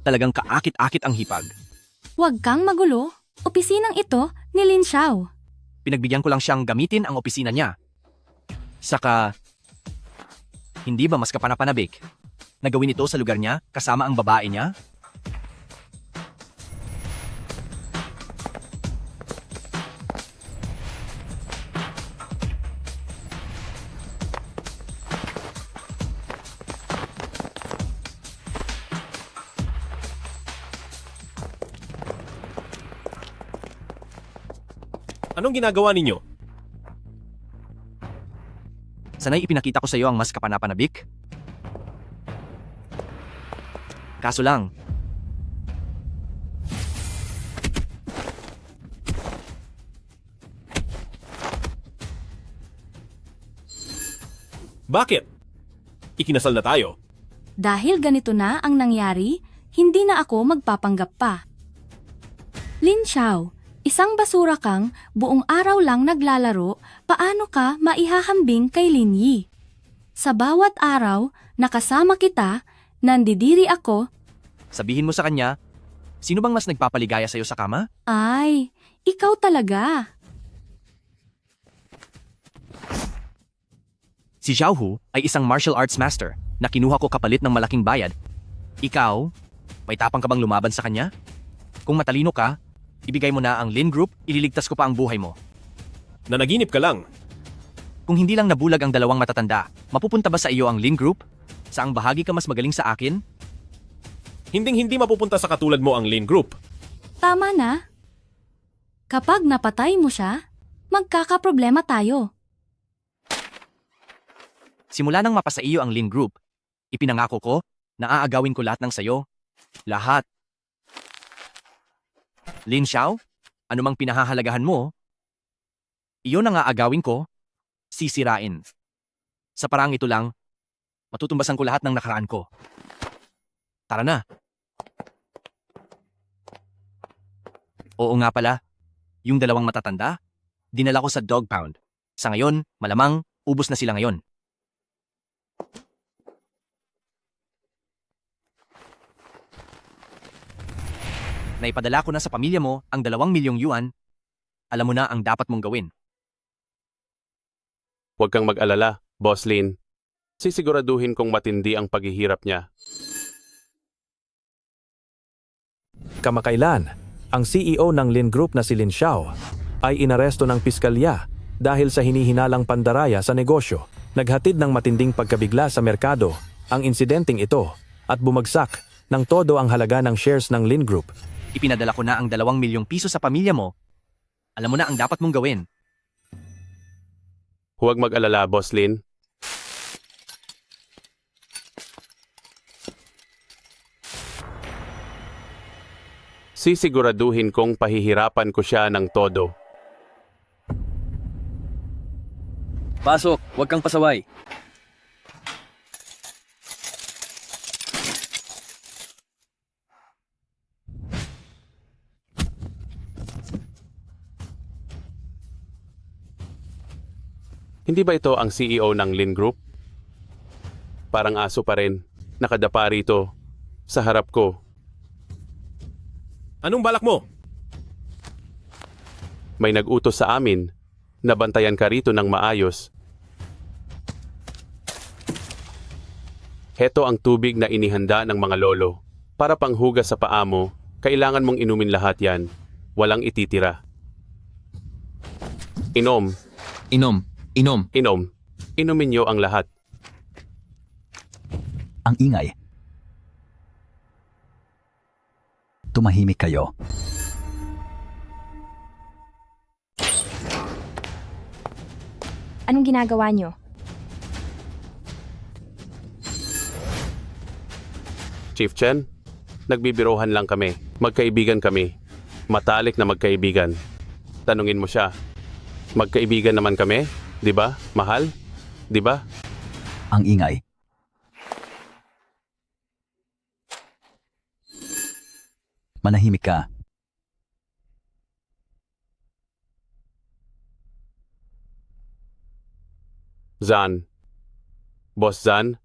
Talagang kaakit-akit ang hipag. Huwag kang magulo. Opisinang ito ni Lin Xiao. Pinagbigyan ko lang siyang gamitin ang opisina niya. Saka, hindi ba mas kapanapanabik na gawin ito sa lugar niya kasama ang babae niya? Anong ginagawa ninyo? Sanay ipinakita ko sa iyo ang mas kapanapanabik? Kaso lang, Bakit? Ikinasal na tayo. Dahil ganito na ang nangyari, hindi na ako magpapanggap pa. Lin Xiao, isang basura kang buong araw lang naglalaro, paano ka maihahambing kay Lin Yi? Sa bawat araw, nakasama kita, nandidiri ako, sabihin mo sa kanya, sino bang mas nagpapaligaya sa iyo sa kama? ay, ikaw talaga. Si Xiao Hu ay isang martial arts master na kinuha ko kapalit ng malaking bayad. Ikaw, may tapang ka bang lumaban sa kanya? Kung matalino ka, ibigay mo na ang Lin Group, ililigtas ko pa ang buhay mo. Nanaginip ka lang. Kung hindi lang nabulag ang dalawang matatanda, mapupunta ba sa iyo ang Lin Group? Saang bahagi ka mas magaling sa akin? Hinding-hindi mapupunta sa katulad mo ang Lin Group. Tama na. Kapag napatay mo siya, magkakaproblema tayo. Simula nang mapasa iyo ang Lin Group, ipinangako ko na aagawin ko lahat ng sayo. Lahat. Lin Xiao, anumang pinahahalagahan mo, iyon ang aagawin ko, sisirain. Sa parang ito lang, matutumbasan ko lahat ng nakaraan ko. Tara na. Oo nga pala, yung dalawang matatanda, dinala ko sa dog pound. Sa ngayon, malamang, ubos na sila ngayon. Naipadala ko na sa pamilya mo ang 2 milyong yuan. Alam mo na ang dapat mong gawin. Huwag kang mag-alala, Boss Lin. Sisiguraduhin kong matindi ang paghihirap niya. Kamakailan, ang CEO ng Lin Group na si Lin Xiao ay inaresto ng piskalya dahil sa hinihinalang pandaraya sa negosyo. Naghatid ng matinding pagkabigla sa merkado ang insidenteng ito at bumagsak ng todo ang halaga ng shares ng Lin Group. Ipinadala ko na ang 2 milyong piso sa pamilya mo. Alam mo na ang dapat mong gawin. Huwag mag-alala, Boss Lin. Sisiguraduhin kong pahihirapan ko siya ng todo. Pasok, huwag kang pasaway. Hindi ba ito ang CEO ng Lin Group? Parang aso pa rin. Nakadapa rito. Sa harap ko. Anong balak mo? May nag-utos sa amin na bantayan ka rito ng maayos. Heto ang tubig na inihanda ng mga lolo. Para panghugas sa paa mo, kailangan mong inumin lahat yan. Walang ititira. Inom. Inom. Inom. Inom. Inumin niyo ang lahat. Ang ingay. Tumahimik kayo. Anong ginagawa niyo? Chief Chen, nagbibirohan lang kami. Magkaibigan kami. Matalik na magkaibigan. Tanungin mo siya. Magkaibigan naman kami? 'Di ba? Mahal? 'Di ba? Ang ingay. Manahimik ka. Zan. Boss Zan,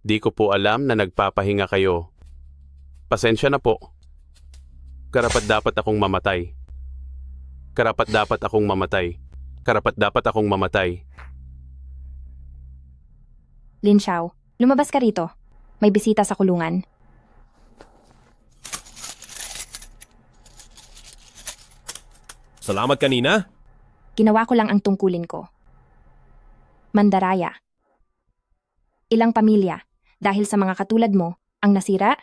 di ko po alam na nagpapahinga kayo. Pasensya na po. Karapat-dapat akong mamatay. Karapat-dapat akong mamatay. Karapat-dapat akong mamatay. Lin Xiao, lumabas ka rito. May bisita sa kulungan. Salamat kanina. Ginawa ko lang ang tungkulin ko. Mandaraya. Ilang pamilya, dahil sa mga katulad mo, ang nasira,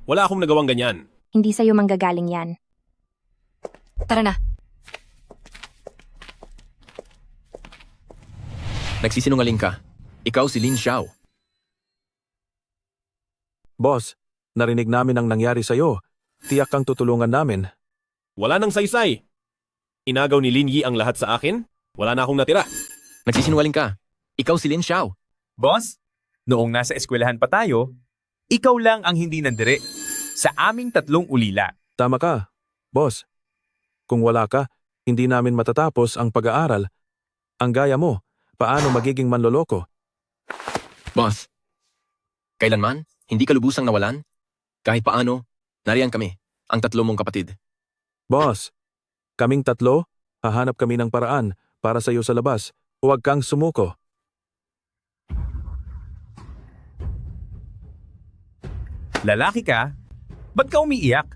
Wala akong nagawang ganyan. hindi sa'yo manggagaling yan. Tara na. Nagsisinungaling ka. Ikaw si Lin Xiao. Boss, narinig namin ang nangyari sa'yo. Tiyak kang tutulungan namin. Wala nang saysay. Inagaw ni Lin Yi ang lahat sa akin. Wala na akong natira. Nagsisinungaling ka. Ikaw si Lin Xiao. Boss, noong nasa eskwelahan pa tayo, ikaw lang ang hindi nandire sa aming 3 ulila. Tama ka, boss. Kung wala ka, hindi namin matatapos ang pag-aaral. Ang gaya mo, paano magiging manloloko? Boss, kailanman, hindi ka lubusang nawalan? Kahit paano, nariyan kami, ang 3 mong kapatid. Boss, kaming 3, hahanap kami ng paraan para sa iyo sa labas. Huwag kang sumuko. Lalaki ka? Ba't ka umiiyak?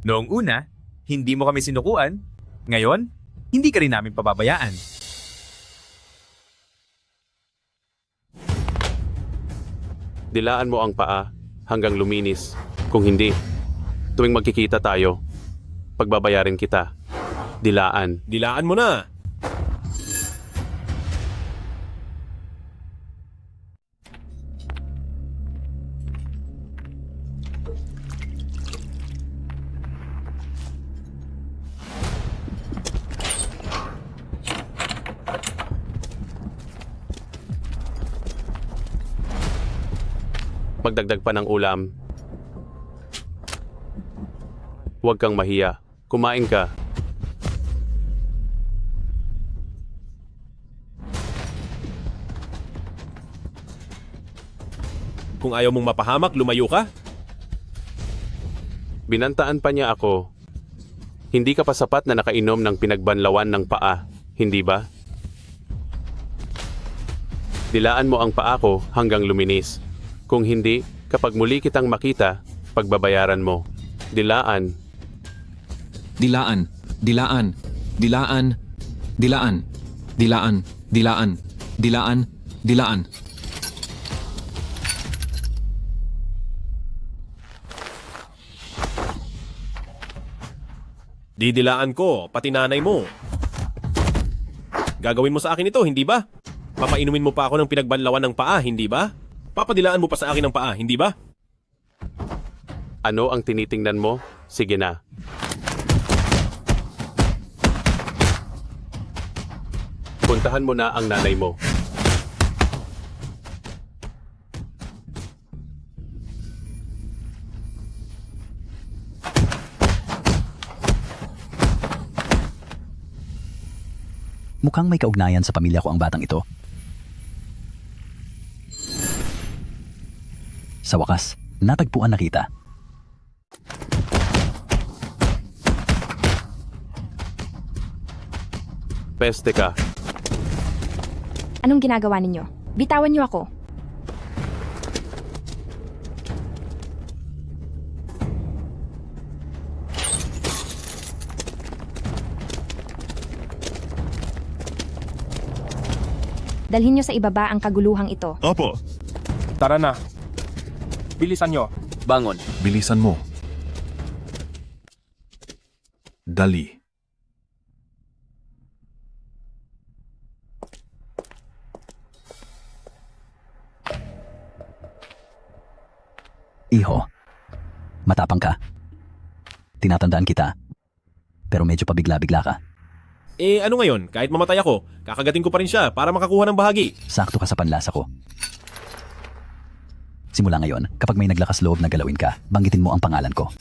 Noong una, hindi mo kami sinukuan. Ngayon, hindi ka rin namin pababayaan. Dilaan mo ang paa hanggang luminis. Kung hindi, tuwing magkikita tayo, pagbabayarin kita. Dilaan. Dilaan mo na. Magdagdag pa ng ulam. Huwag kang mahiya. Kumain ka. Kung ayaw mong mapahamak, lumayo ka. Binantaan pa niya ako. Hindi ka pa sapat na nakainom ng pinagbanlawan ng paa, hindi ba? Dilaan mo ang paa ko hanggang luminis. Kung hindi, kapag muli kitang makita, pagbabayaran mo. Dilaan. Dilaan, dilaan, dilaan, dilaan, dilaan, dilaan, dilaan, dilaan. Didilaan ko, pati nanay mo. Gagawin mo sa akin ito, hindi ba? Papainumin mo pa ako ng pinagbanlawan ng paa, hindi ba? Papadilaan mo pa sa akin ng paa, hindi ba? Ano ang tinitingnan mo? Sige na. Puntahan mo na ang nanay mo. Mukhang may kaugnayan sa pamilya ko ang batang ito. Sa wakas, natagpuan na kita. Peste ka. Anong ginagawa ninyo? Bitawan niyo ako. Dalhin niyo sa ibaba ang kaguluhang ito. Opo. Tara na. Bilisan nyo. Bangon. Bilisan mo. Dali. Iho, matapang ka. Tinatandaan kita. Pero medyo pabigla-bigla ka. Eh ano ngayon, kahit mamatay ako, kakagatin ko pa rin siya para makakuha ng bahagi. Sakto ka sa panlasa ko. Simula ngayon, kapag may naglakas loob na galawin ka, banggitin mo ang pangalan ko.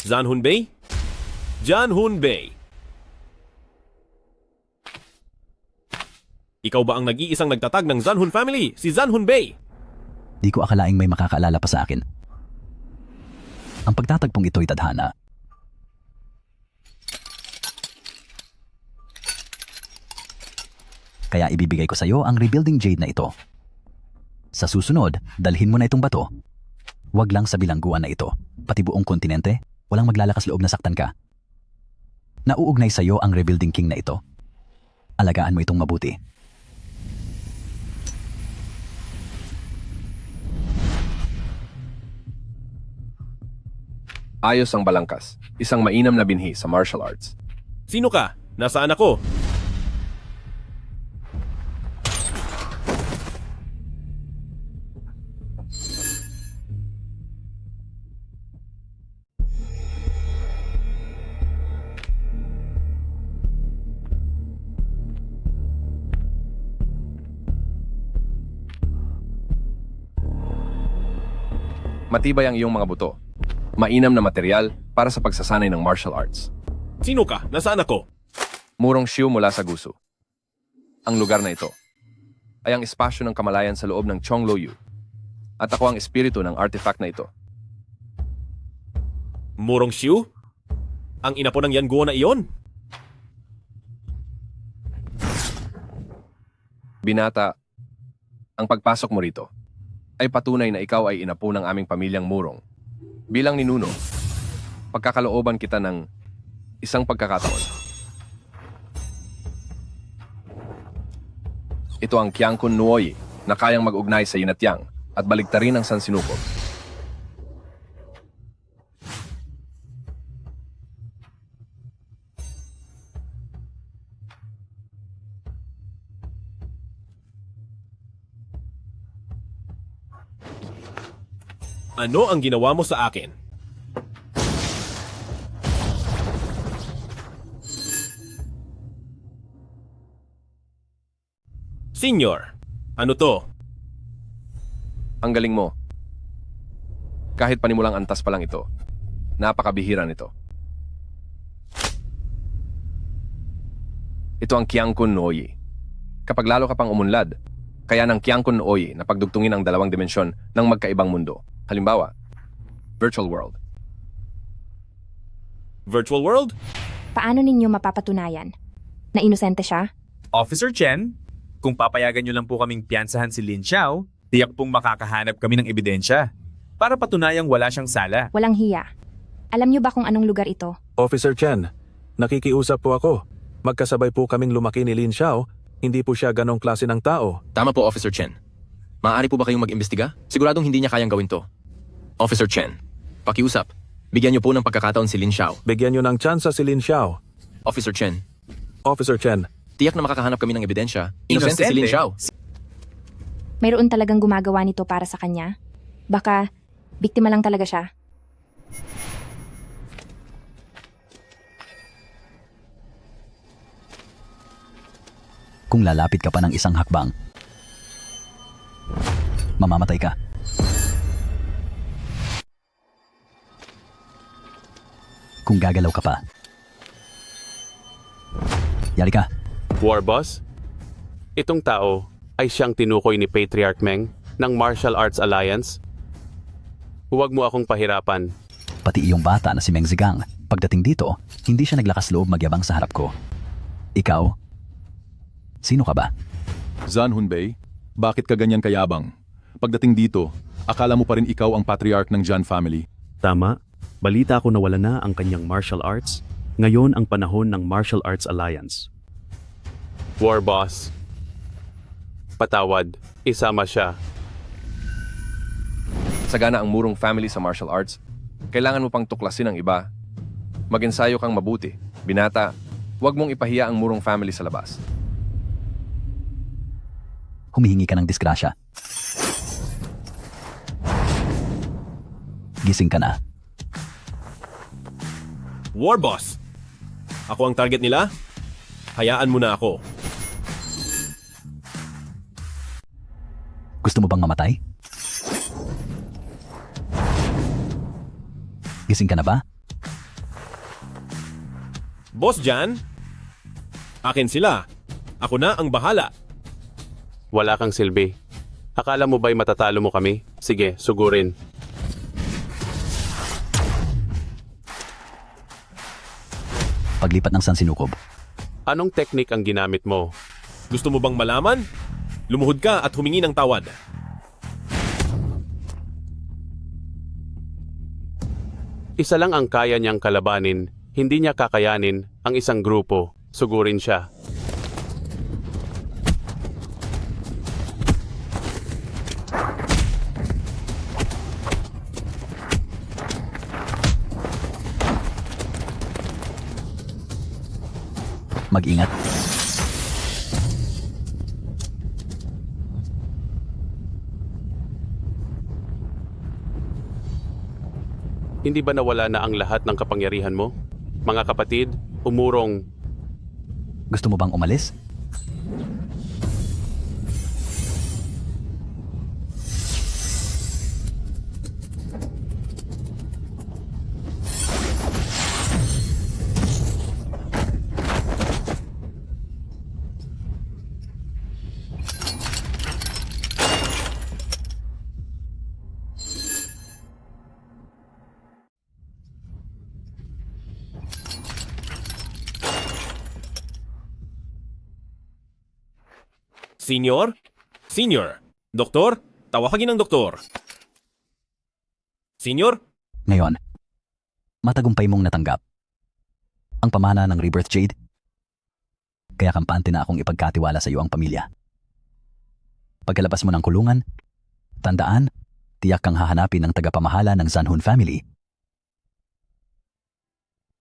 Zhan Hunbei? Zhan Hunbei. Ikaw ba ang nag-iisang nagtatag ng Zhan Hun family? Si Zhan Hunbei. Di ko akalaing may makakaalala pa sa akin. Ang pagtatagpong ito'y tadhana. Kaya ibibigay ko sa iyo ang rebuilding jade na ito. Sa susunod, dalhin mo na itong bato. Huwag lang sa bilangguan na ito. Pati buong kontinente, walang maglalakas loob na saktan ka. Nauugnay sa iyo ang rebuilding king na ito. Alagaan mo itong mabuti. Ayos ang balangkas. Isang mainam na binhi sa martial arts. Sino ka? Nasaan ako? Matibay ang iyong mga buto. Mainam na material para sa pagsasanay ng martial arts. Sino ka? Nasaan ako? Murong Xiu mula sa Gusu. Ang lugar na ito ay ang espasyo ng kamalayan sa loob ng Chongluoyu. At ako ang espiritu ng artifact na ito. Murong Xiu? Ang ina po ng Yanguo na iyon? Binata, ang pagpasok mo rito ay patunay na ikaw ay inapo ng aming pamilyang Murong. Bilang ninuno, pagkakalooban kita ng isang pagkakataon. Ito ang Qiangkun Nuoyi na kayang mag-ugnay sa Yinatyang at baligtarin ang Sansinukob. Ano ang ginawa mo sa akin? Senyor, ano to? Ang galing mo. Kahit panimulang antas pa lang ito, napakabihira nito. Ito ang Qiangkun Nuoyi. Kapag lalo ka pang umunlad, kaya ng Qiangkun Nuoyi na pagdugtungin ang dalawang dimensyon ng magkaibang mundo. Halimbawa, virtual world. Virtual world? Paano ninyo mapapatunayan na inosente siya? Officer Chen, kung papayagan nyo lang po kaming piyansahan si Lin Xiao, tiyak pong makakahanap kami ng ebidensya para patunayang wala siyang sala. Walang hiya. Alam niyo ba kung anong lugar ito? Officer Chen, nakikiusap po ako. Magkasabay po kaming lumaki ni Lin Xiao. Hindi po siya ganong klase ng tao. Tama po, Officer Chen. Maaari po ba kayong mag-imbestiga? Siguradong hindi niya kayang gawin to. Officer Chen, pakiusap. Bigyan niyo po ng pagkakataon si Lin Xiao. Bigyan niyo ng tsansa si Lin Xiao. Officer Chen, Officer Chen, tiyak na makakahanap kami ng ebidensya. Inosente si Lin Xiao. Mayroon talagang gumagawa nito para sa kanya? Baka, biktima lang talaga siya. Kung lalapit ka pa ng isang hakbang, mamamatay ka. Kung gagalaw ka pa, yari ka. War Boss? Itong tao ay siyang tinukoy ni Patriarch Meng ng Martial Arts Alliance. Huwag mo akong pahirapan. Pati iyong bata na si Meng Zigang, pagdating dito, hindi siya naglakas loob magyabang sa harap ko. Ikaw? Sino ka ba? Zan Hunbei, bakit ka ganyan kayabang? Pagdating dito, akala mo pa rin ikaw ang patriarch ng Jian family. Tama. Balita ko na wala na ang kanyang martial arts. Ngayon ang panahon ng Martial Arts Alliance. War Boss. Patawad. Isama siya. Sagana ang Murong family sa martial arts, kailangan mo pang tuklasin ang iba. Mag-ensayo kang mabuti. Binata, huwag mong ipahiya ang Murong family sa labas. Humihingi ka ng disgrasya. Gising ka na. War Boss! Ako ang target nila? Hayaan mo na ako. Gusto mo bang mamatay? Gising ka na ba? Boss Jan? Akin sila. Ako na ang bahala. Wala kang silbi. Akala mo ba'y matatalo mo kami? Sige, sugurin. paglipat ng Sansinukob. Anong teknik ang ginamit mo? Gusto mo bang malaman? Lumuhod ka at humingi ng tawad. Isa lang ang kaya niyang kalabanin, hindi niya kakayanin ang isang grupo. Sugurin siya. Mag-ingat. Hindi ba nawala na ang lahat ng kapangyarihan mo? Mga kapatid, umurong. Gusto mo bang umalis? Senior? Senior? Doktor? Tawagin ng doktor. Senior? Ngayon, matagumpay mong natanggap ang pamana ng Rebirth Jade. Kaya kampante na akong ipagkatiwala sa iyo ang pamilya. Pagkalabas mo ng kulungan, tandaan, tiyak kang hahanapin ng tagapamahala ng Zanhun family.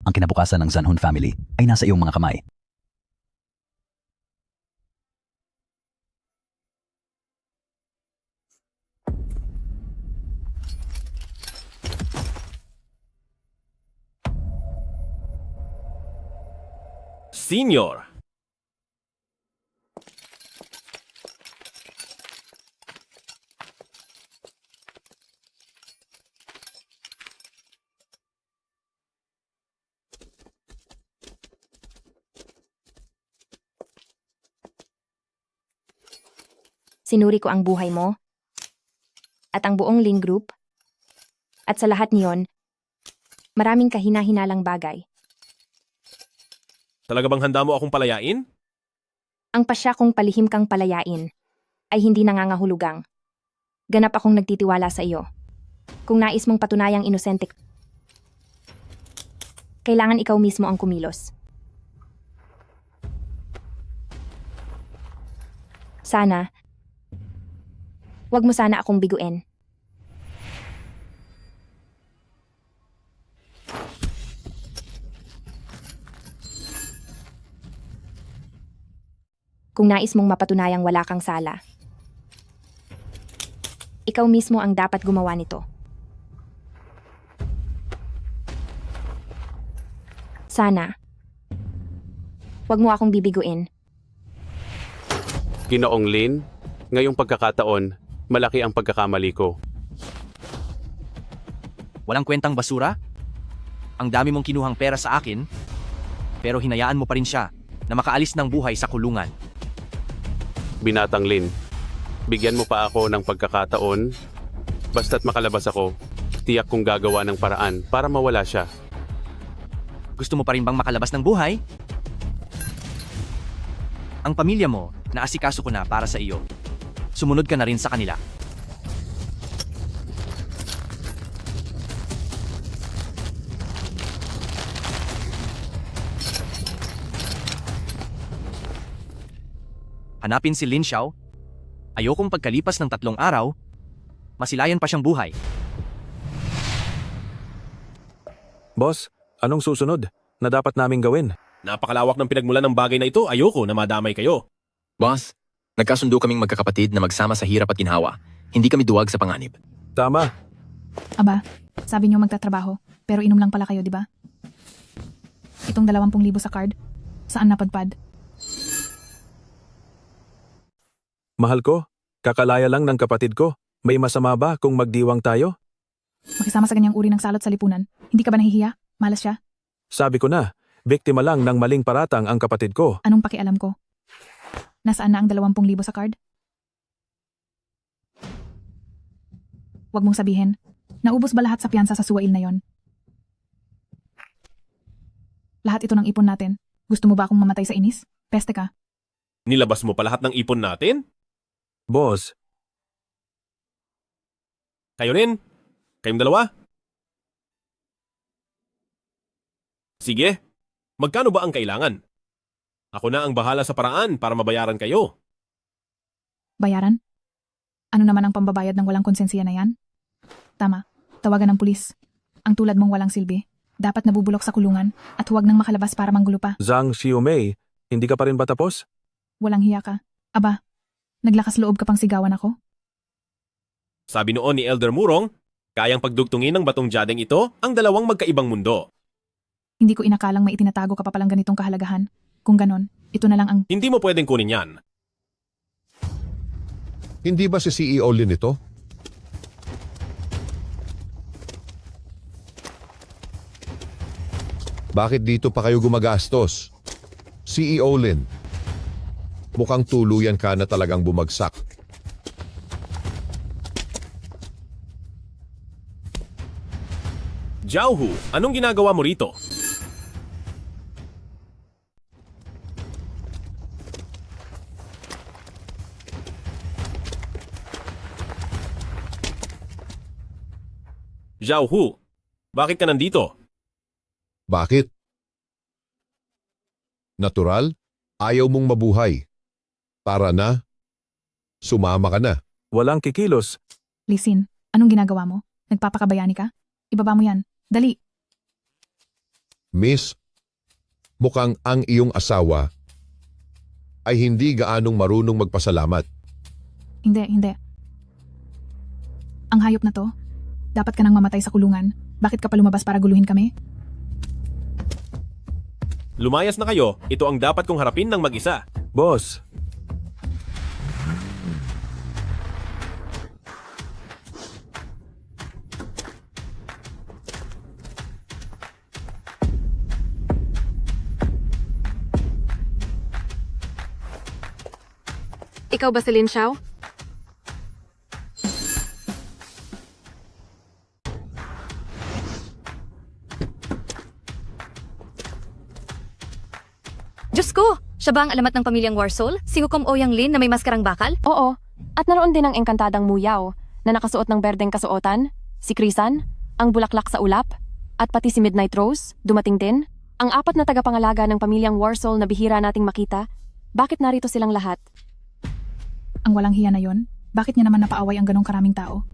Ang kinabukasan ng Zanhun family ay nasa iyong mga kamay. Senior? Sinuri ko ang buhay mo at ang buong Lin Group. At sa lahat niyon, maraming kahina-hinalang bagay. Talaga bang handa mo akong palayain? Ang pasya kong palihim kang palayain ay hindi nangangahulugang. Ganap akong nagtitiwala sa iyo. Kung nais mong patunayang inosente, kailangan ikaw mismo ang kumilos. Sana, wag mo sana akong biguin. Kung nais mong mapatunayang wala kang sala, ikaw mismo ang dapat gumawa nito. Sana, wag mo akong bibiguin. Ginoong Lin, ngayong pagkakataon, malaki ang pagkakamali ko. Walang kwentang basura? Ang dami mong kinuhang pera sa akin, pero hinayaan mo pa rin siya na makaalis ng buhay sa kulungan. Binatang Lin, bigyan mo pa ako ng pagkakataon. Basta't makalabas ako, tiyak kong gagawa ng paraan para mawala siya. Gusto mo pa rin bang makalabas ng buhay? Ang pamilya mo, naasikaso ko na para sa iyo. Sumunod ka na rin sa kanila. Hanapin si Lin Xiao. Ayokong pagkalipas ng 3 araw, masilayan pa siyang buhay. Boss, anong susunod na dapat naming gawin? Napakalawak ng pinagmulan ng bagay na ito. Ayoko na madamay kayo. Boss, nagkasundo kaming magkakapatid na magsama sa hirap at ginhawa. Hindi kami duwag sa panganib. Tama. Aba, sabi niyo magtatrabaho, pero inom lang pala kayo, di ba? Itong 20,000 sa card, saan napadpad? Mahal ko, kakalaya lang ng kapatid ko. May masama ba kung magdiwang tayo? Makisama sa ganyang uri ng salot sa lipunan. Hindi ka ba nahihiya? Malas siya? Sabi ko na, biktima lang ng maling paratang ang kapatid ko. Anong pakialam ko? Nasaan na ang 20,000 sa card? Huwag mong sabihin, naubos ba lahat sa piyansa sa suwail na yon? Lahat ito ng ipon natin. Gusto mo ba akong mamatay sa inis? Peste ka. Nilabas mo pa lahat ng ipon natin? Boss, Kayo rin? Kayong dalawa? Sige, magkano ba ang kailangan? Ako na ang bahala sa paraan para mabayaran kayo. Bayaran? Ano naman ang pambabayad ng walang konsensiya na yan? Tama, tawagan ng pulis. Ang tulad mong walang silbi, dapat nabubulok sa kulungan at huwag nang makalabas para manggulo pa. Zhang Xiumei, hindi ka pa rin ba tapos? Walang hiya ka. Aba, naglakas loob ka pang sigawan ako? Sabi noon ni Elder Murong, kayang pagdugtungin ng batong jadeng ito ang dalawang magkaibang mundo. Hindi ko inakalang may itinatago ka pa palang ganitong kahalagahan. Kung ganon, ito na lang ang... Hindi mo pwedeng kunin yan. Hindi ba si CEO Lin ito? Bakit dito pa kayo gumagastos? CEO Lin, mukhang tuluyan ka na talagang bumagsak. Jiaohu, anong ginagawa mo rito? Jiaohu, bakit ka nandito? Bakit? Natural? Ayaw mong mabuhay. Tara na. Sumama ka na. Walang kikilos. Lisin, anong ginagawa mo? Nagpapakabayani ka? Ibaba mo yan. Dali. Miss, mukhang ang iyong asawa ay hindi gaanong marunong magpasalamat. Hindi. Ang hayop na to, dapat ka nang mamatay sa kulungan. Bakit ka pa lumabas para guluhin kami? Lumayas na kayo, ito ang dapat kong harapin ng mag-isa. Boss, Ikaw ba si Lin Xiao? Diyos ko! Siya ba ang alamat ng pamilyang Warsoul? Si Hukom Ouyang Lin na may maskarang bakal? Oo. At naroon din ang engkantadang Muyao na nakasuot ng berdeng kasuotan, si Krisan, ang bulaklak sa ulap, at pati si Midnight Rose, dumating din. Ang 4 na tagapangalaga ng pamilyang Warsoul na bihira nating makita. Bakit narito silang lahat? Ang walang hiya na yon, bakit niya naman napaaway ang ganong karaming tao?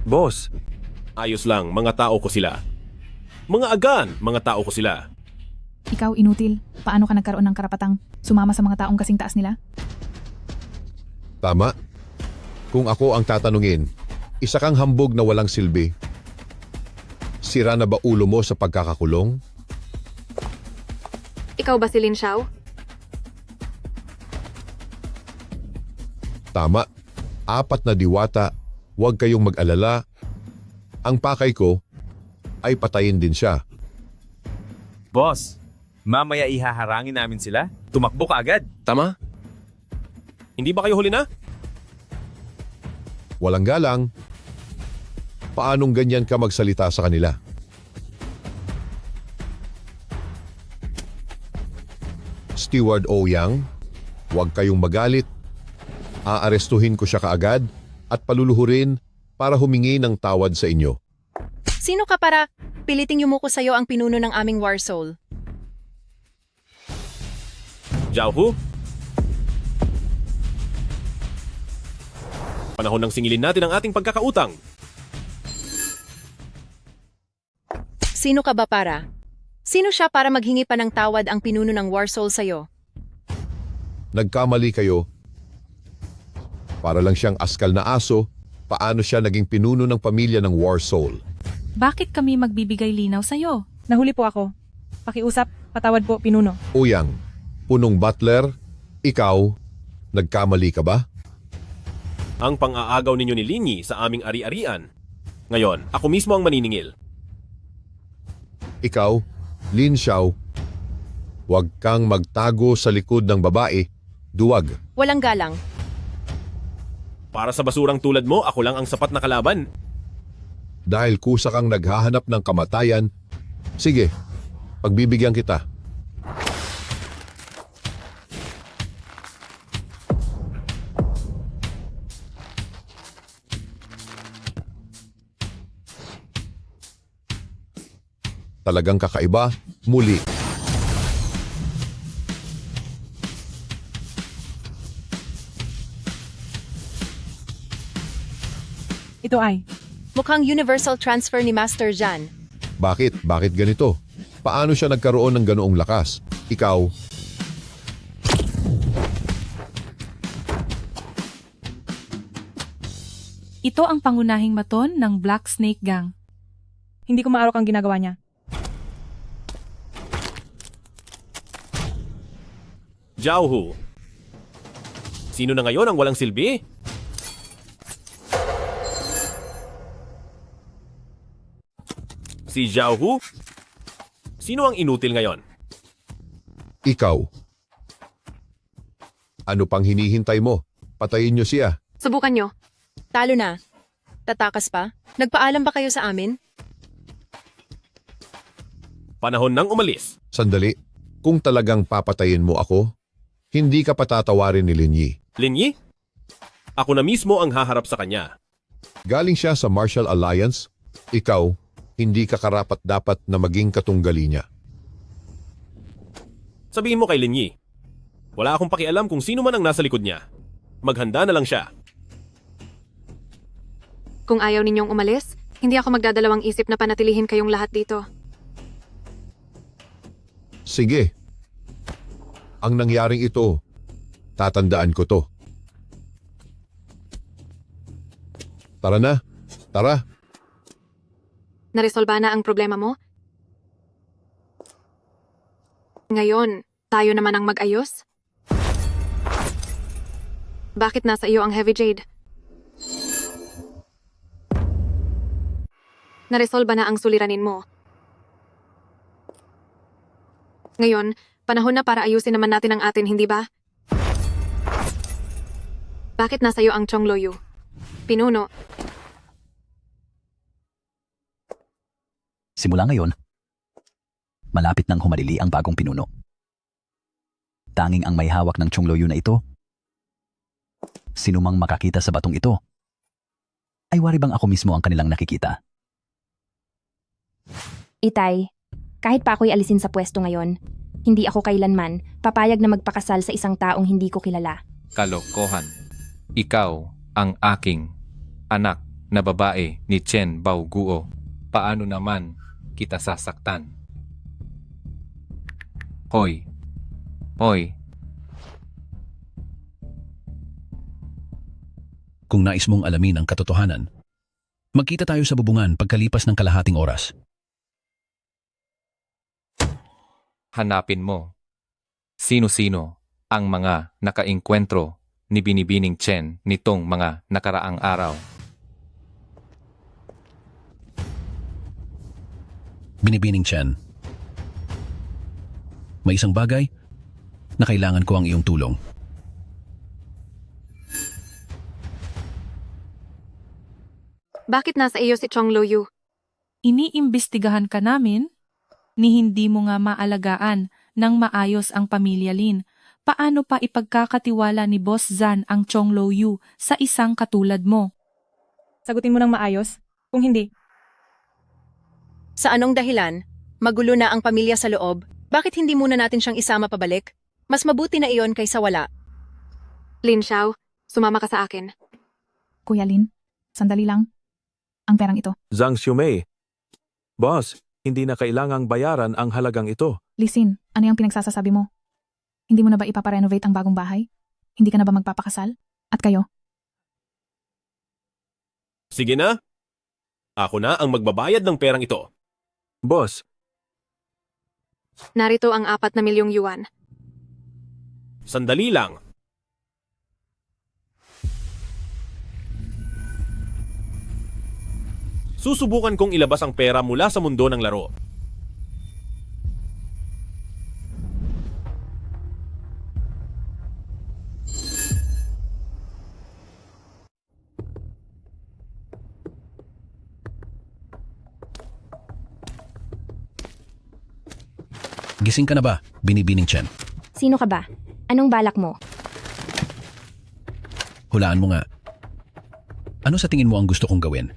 boss, Ayos lang, mga tao ko sila. Mga agan, mga tao ko sila. Ikaw, inutil. Paano ka nagkaroon ng karapatang sumama sa mga taong kasing taas nila? Tama. Kung ako ang tatanungin, isa kang hambog na walang silbi. Sira na ba ulo mo sa pagkakakulong? Ikaw ba si Lin Xiao? Tama. 4 na diwata, huwag kayong mag-alala. Ang pakay ko ay patayin din siya. Boss, mamaya ihaharangin namin sila. Tumakbo ka agad. Tama? Hindi ba kayo huli na? Walang galang. Paanong ganyan ka magsalita sa kanila? Steward Ouyang, huwag kayong magalit. Aarestuhin ko siya kaagad at paluluhurin para humingi ng tawad sa inyo. Sino ka para piliting yumuko sa'yo ang pinuno ng aming Warsoul? Jiaohu? Panahon ng singilin natin ang ating pagkakautang. Sino ka ba para? Sino siya para maghingi pa ng tawad ang pinuno ng Warsoul sa'yo? Nagkamali kayo. Para lang siyang askal na aso, paano siya naging pinuno ng pamilya ng Warsoul? Bakit kami magbibigay linaw sa'yo? Nahuli po ako. Pakiusap, patawad po, pinuno. Ouyang, punong butler, ikaw, nagkamali ka ba? Ang pang-aagaw ninyo ni Linyi sa aming ari-arian. Ngayon, ako mismo ang maniningil. Ikaw, Lin Xiao, huwag kang magtago sa likod ng babae, duwag. Walang galang. Para sa basurang tulad mo, ako lang ang sapat na kalaban. Dahil kusa kang naghahanap ng kamatayan, sige, Pagbibigyan kita. Talagang kakaiba, muli. Ito ay, Mukhang universal transfer ni Master Jan. Bakit? Bakit ganito? Paano siya nagkaroon ng ganoong lakas? Ikaw, Ito ang pangunahing maton ng Black Snake Gang. hindi ko maarok ang ginagawa niya. Jiaohu. Sino na ngayon ang walang silbi? Si Jiaohu? Sino ang inutil ngayon? ikaw. Ano pang hinihintay mo? Patayin niyo siya. Subukan nyo. Talo na. Tatakas pa? Nagpaalam ba kayo sa amin? Panahon ng umalis. Sandali. Kung talagang papatayin mo ako, hindi ka patatawarin ni Linyi. Linyi? Ako na mismo ang haharap sa kanya. Galing siya sa Martial Alliance. Ikaw, hindi ka karapat-dapat na maging katunggali niya. Sabihin mo kay Linyi. Wala akong pakialam kung sino man ang nasa likod niya. Maghanda na lang siya. Kung ayaw ninyong umalis, hindi ako magdadalawang isip na panatilihin kayong lahat dito. Sige. Ang nangyaring ito, tatandaan ko to. Tara na. Tara. Naresolba na ang problema mo? Ngayon, tayo naman ang mag-ayos? Bakit nasa iyo ang Heavy Jade? Naresolba na ang suliranin mo. Ngayon, panahon na para ayusin naman natin ang atin, hindi ba? Bakit nasa iyo ang Chongloyu? Pinuno. Simula ngayon, malapit nang humalili ang bagong pinuno. Tanging ang may hawak ng Chongloyu na ito, sinumang makakita sa batong ito, ay wari bang ako mismo ang kanilang nakikita? Itay, kahit pa ako'y alisin sa pwesto ngayon, hindi ako kailanman papayag na magpakasal sa isang taong hindi ko kilala. Kalokohan. Ikaw ang aking anak na babae ni Chen Baoguo. Paano naman kita sasaktan? Hoy. Hoy. Kung nais mong alamin ang katotohanan, magkita tayo sa bubungan pagkalipas ng kalahating oras. Hanapin mo. Sino-sino ang mga nakaengkwentro ni Binibining Chen nitong mga nakaraang araw. Binibining Chen, may isang bagay na kailangan ko ang iyong tulong. Bakit nasa iyo si Chongloyu? Iniimbestigahan ka namin? Ni hindi mo nga maalagaan ng maayos ang pamilya Lin. Paano pa ipagkakatiwala ni Boss Zan ang Chongloyu sa isang katulad mo? Sagutin mo ng maayos. Kung hindi, Sa anong dahilan? Magulo na ang pamilya sa loob. Bakit hindi muna natin siyang isama pabalik? Mas mabuti na iyon kaysa wala. Lin Xiao, sumama ka sa akin. Kuya Lin, sandali lang. Ang perang ito. Zhang Xiumei. Boss, hindi na kailangang bayaran ang halagang ito. Lisin, ano yung pinagsasasabi mo? Hindi mo na ba ipaparenovate ang bagong bahay? Hindi ka na ba magpapakasal? At kayo? Sige na. Ako na ang magbabayad ng perang ito. Boss. Narito ang 4 na milyong yuan. Sandali lang. Susubukan kong ilabas ang pera mula sa mundo ng laro. Gising ka na ba, Binibining Chen? Sino ka ba? Anong balak mo? Hulaan mo nga. Ano sa tingin mo ang gusto kong gawin?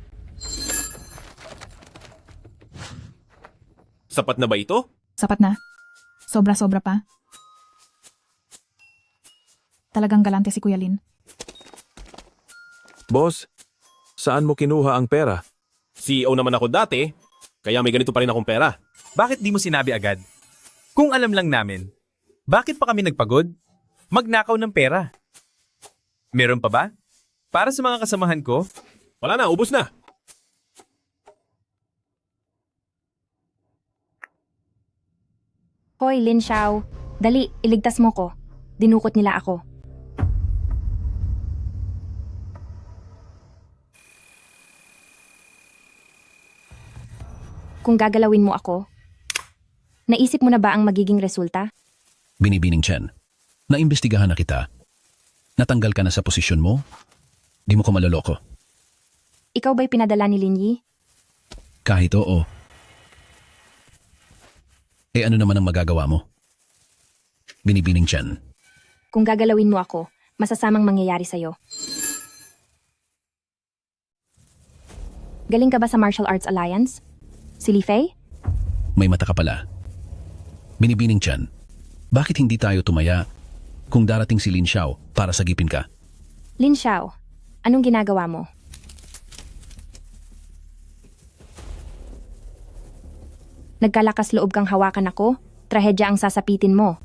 Sapat na ba ito? Sapat na. Sobra-sobra pa. Talagang galante si Kuya Lin. Boss, saan mo kinuha ang pera? CEO naman ako dati, kaya may ganito pa rin akong pera. Bakit di mo sinabi agad? Kung alam lang namin, bakit pa kami nagpagod? Magnakaw ng pera. Meron pa ba? Para sa mga kasamahan ko? Wala na, ubos na. Hoy, Lin Xiao. Dali, iligtas mo ko. Dinukot nila ako. Kung gagalawin mo ako, naisip mo na ba ang magiging resulta? Binibining Chen, naimbestigahan na kita. Natanggal ka na sa posisyon mo? Di mo ko maloloko. Ikaw ba'y pinadala ni Lin Yi? Kahit oo. Eh ano naman ang magagawa mo? Binibining Chen, Kung gagalawin mo ako, masasamang mangyayari sa'yo. Galing ka ba sa Martial Arts Alliance? Si Li Fei? may mata ka pala. Binibining Chen, bakit hindi tayo tumaya kung darating si Lin Xiao para sagipin ka? Lin Xiao, anong ginagawa mo? Nagkalakas loob kang hawakan ako? Trahedya ang sasapitin mo.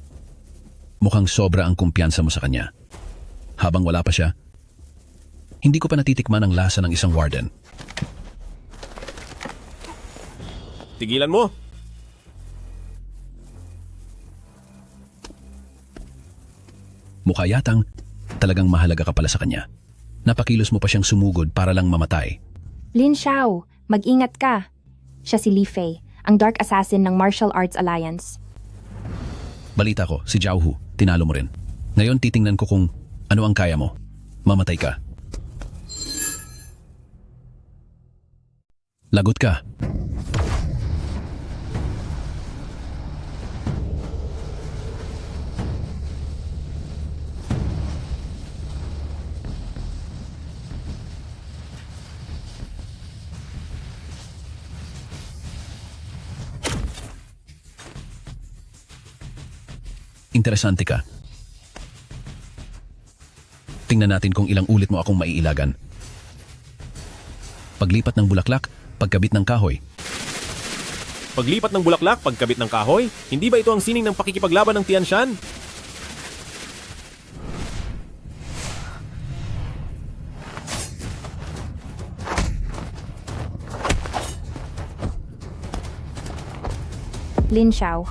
Mukhang sobra ang kumpiyansa mo sa kanya. Habang wala pa siya, hindi ko pa natitikman ang lasa ng isang warden. Tigilan mo. Mukha yatang talagang mahalaga ka pala sa kanya. Napakilos mo pa siyang sumugod para lang mamatay. Lin Xiao, mag-ingat ka. Siya si Li Fei, ang Dark Assassin ng Martial Arts Alliance. Balita ko, si Zhao Hu, tinalo mo rin. Ngayon titingnan ko kung ano ang kaya mo. Mamatay ka. Lagot ka. Interesante ka. Tingnan natin kung ilang ulit mo akong maiilagan. Paglipat ng bulaklak, pagkabit ng kahoy. Paglipat ng bulaklak, pagkabit ng kahoy? Hindi ba ito ang sining ng pakikipaglaban ng Tian Shan? Lin Xiao.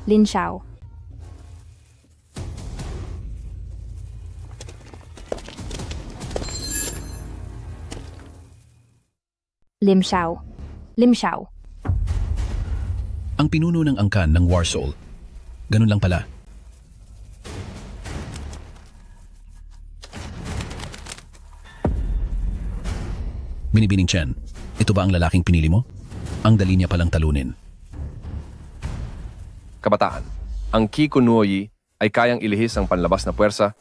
Lin Xiao. Lim Xiao. Lim Xiao. Ang pinuno ng angkan ng War Soul. Ganun lang pala. Binibining Chen, ito ba ang lalaking pinili mo? Ang dali niya palang talunin. Kabataan, ang Qi Kunuoyi ay kayang ilihis ang panlabas na puwersa,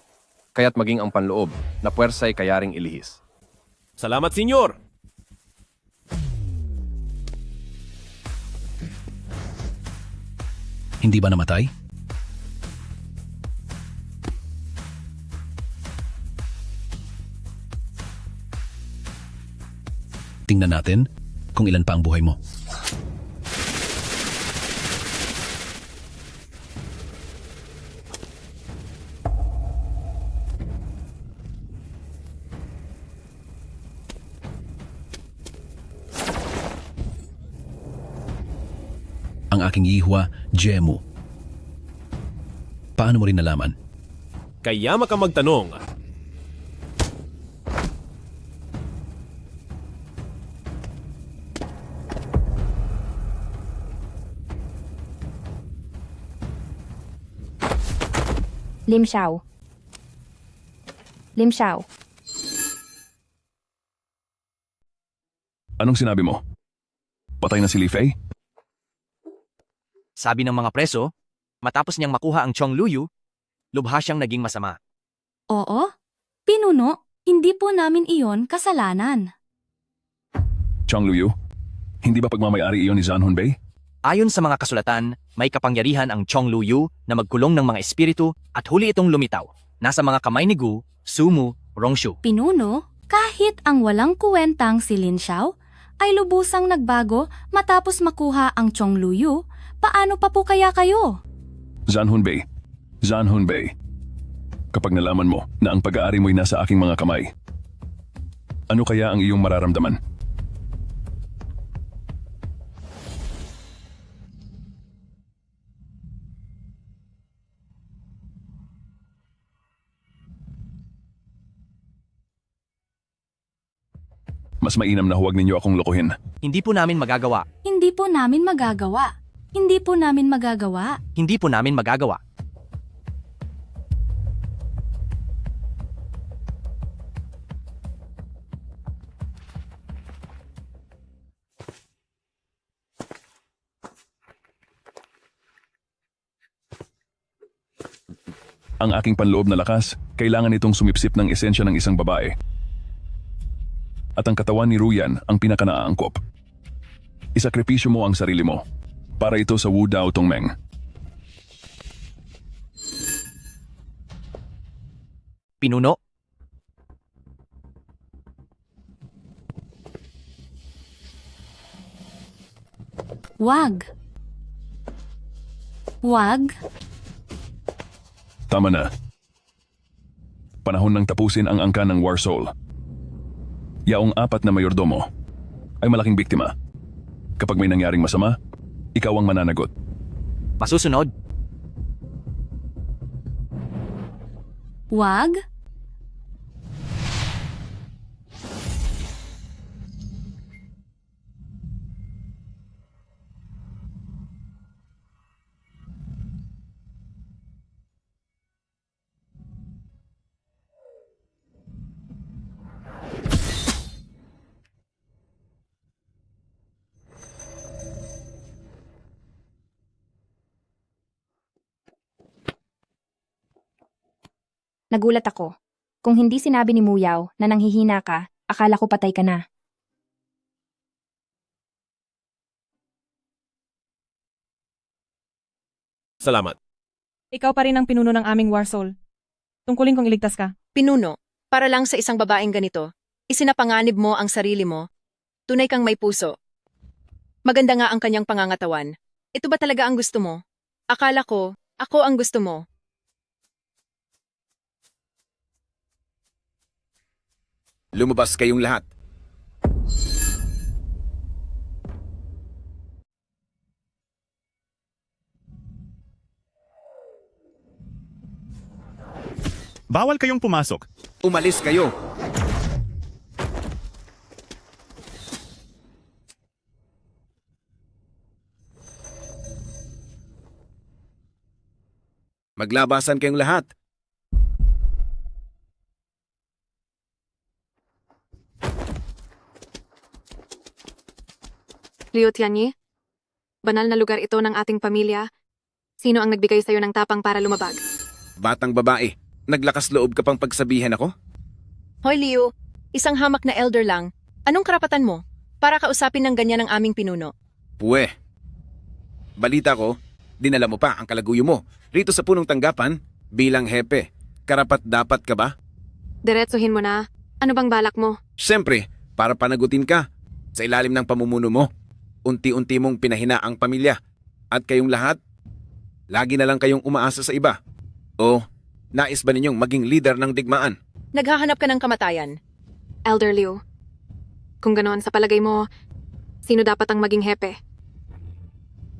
kaya't maging ang panloob na puwersa ay kayaring ilihis. Salamat, senyor! Hindi ba namatay? Tingnan natin kung ilan pa ang buhay mo. Ang aking ihwa, Jemu. Paano mo rin nalaman? Kaya maka magtanong. Lim Xiao. Lim Xiao. Anong sinabi mo? Patay na si Li Fei? Sabi ng mga preso, matapos niyang makuha ang Chong Luyu, lubha siyang naging masama. Oo, pinuno, hindi po namin iyon kasalanan. Chong Luyu? Hindi ba pagmamayari iyon ni Zhan Hunbei? Ayon sa mga kasulatan, may kapangyarihan ang Chong Luyu na magkulong ng mga espiritu at huli itong lumitaw. Nasa mga kamay ni Gu, Sumu, Rongshu. Pinuno, kahit ang walang kuwentang si Lin Xiao ay lubusang nagbago matapos makuha ang Chong Luyu, paano pa po kaya kayo? Zhan Hunbei. Zhan Hunbei. Kapag nalaman mo na ang pag-aari mo'y nasa aking mga kamay, ano kaya ang iyong mararamdaman? Mas mainam na huwag ninyo akong lokohin. Hindi po namin magagawa. Hindi po namin magagawa. Hindi po namin magagawa. Hindi po namin magagawa. Ang aking panloob na lakas, kailangan itong sumipsip ng esensya ng isang babae. At ang katawan ni Ruyan ang pinakanaaangkop. Isakripisyo mo ang sarili mo para ito sa Wu Dao Tongmeng. Pinuno? Wag. Wag. Tama na. Panahon nang tapusin ang angkan ng War Soul. Yaong 4 na mayordomo ay malaking biktima. Kapag may nangyaring masama, ikaw ang mananagot. Masusunod? Wag. Nagulat ako. Kung hindi sinabi ni Muyaw na nanghihina ka, akala ko patay ka na. Salamat. Ikaw pa rin ang pinuno ng aming war soul. Tungkulin kong iligtas ka. Pinuno, para lang sa isang babaeng ganito, isinapanganib mo ang sarili mo. Tunay kang may puso. Maganda nga ang kanyang pangangatawan. Ito ba talaga ang gusto mo? Akala ko, ako ang gusto mo. Lumabas kayong lahat. Bawal kayong pumasok. Umalis kayo. Maglabasan kayong lahat. Liu Tianyi, banal na lugar ito ng ating pamilya. Sino ang nagbigay sa'yo ng tapang para lumabag? Batang babae, naglakas loob ka pang pagsabihan ako? Hoy Liu, isang hamak na elder lang. Anong karapatan mo para kausapin ng ganyan ang aming pinuno? Puwe. Balita ko, dinala mo pa ang kalaguyo mo rito sa punong tanggapan bilang hepe. Karapat dapat ka ba? Diretsuhin mo na. Ano bang balak mo? Siyempre, para panagutin ka sa ilalim ng pamumuno mo. Unti-unti mong pinahina ang pamilya at kayong lahat, lagi na lang kayong umaasa sa iba. O, nais ba ninyong maging leader ng digmaan? Naghahanap ka ng kamatayan. Elder Liu, kung ganoon sa palagay mo, sino dapat ang maging hepe?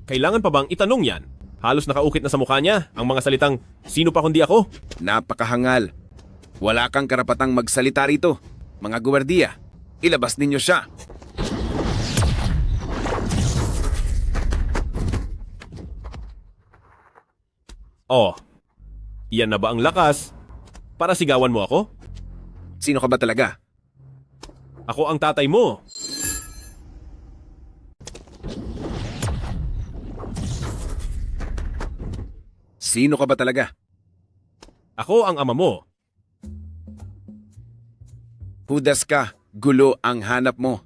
Kailangan pa bang itanong yan? Halos nakaukit na sa mukha niya ang mga salitang, sino pa kundi ako? Napakahangal. Wala kang karapatang magsalita rito. Mga guwardiya, ilabas ninyo siya. Oh, iyan na ba ang lakas para sigawan mo ako? Sino ka ba talaga? Ako ang tatay mo. Sino ka ba talaga? Ako ang ama mo. Hudas ka, gulo ang hanap mo.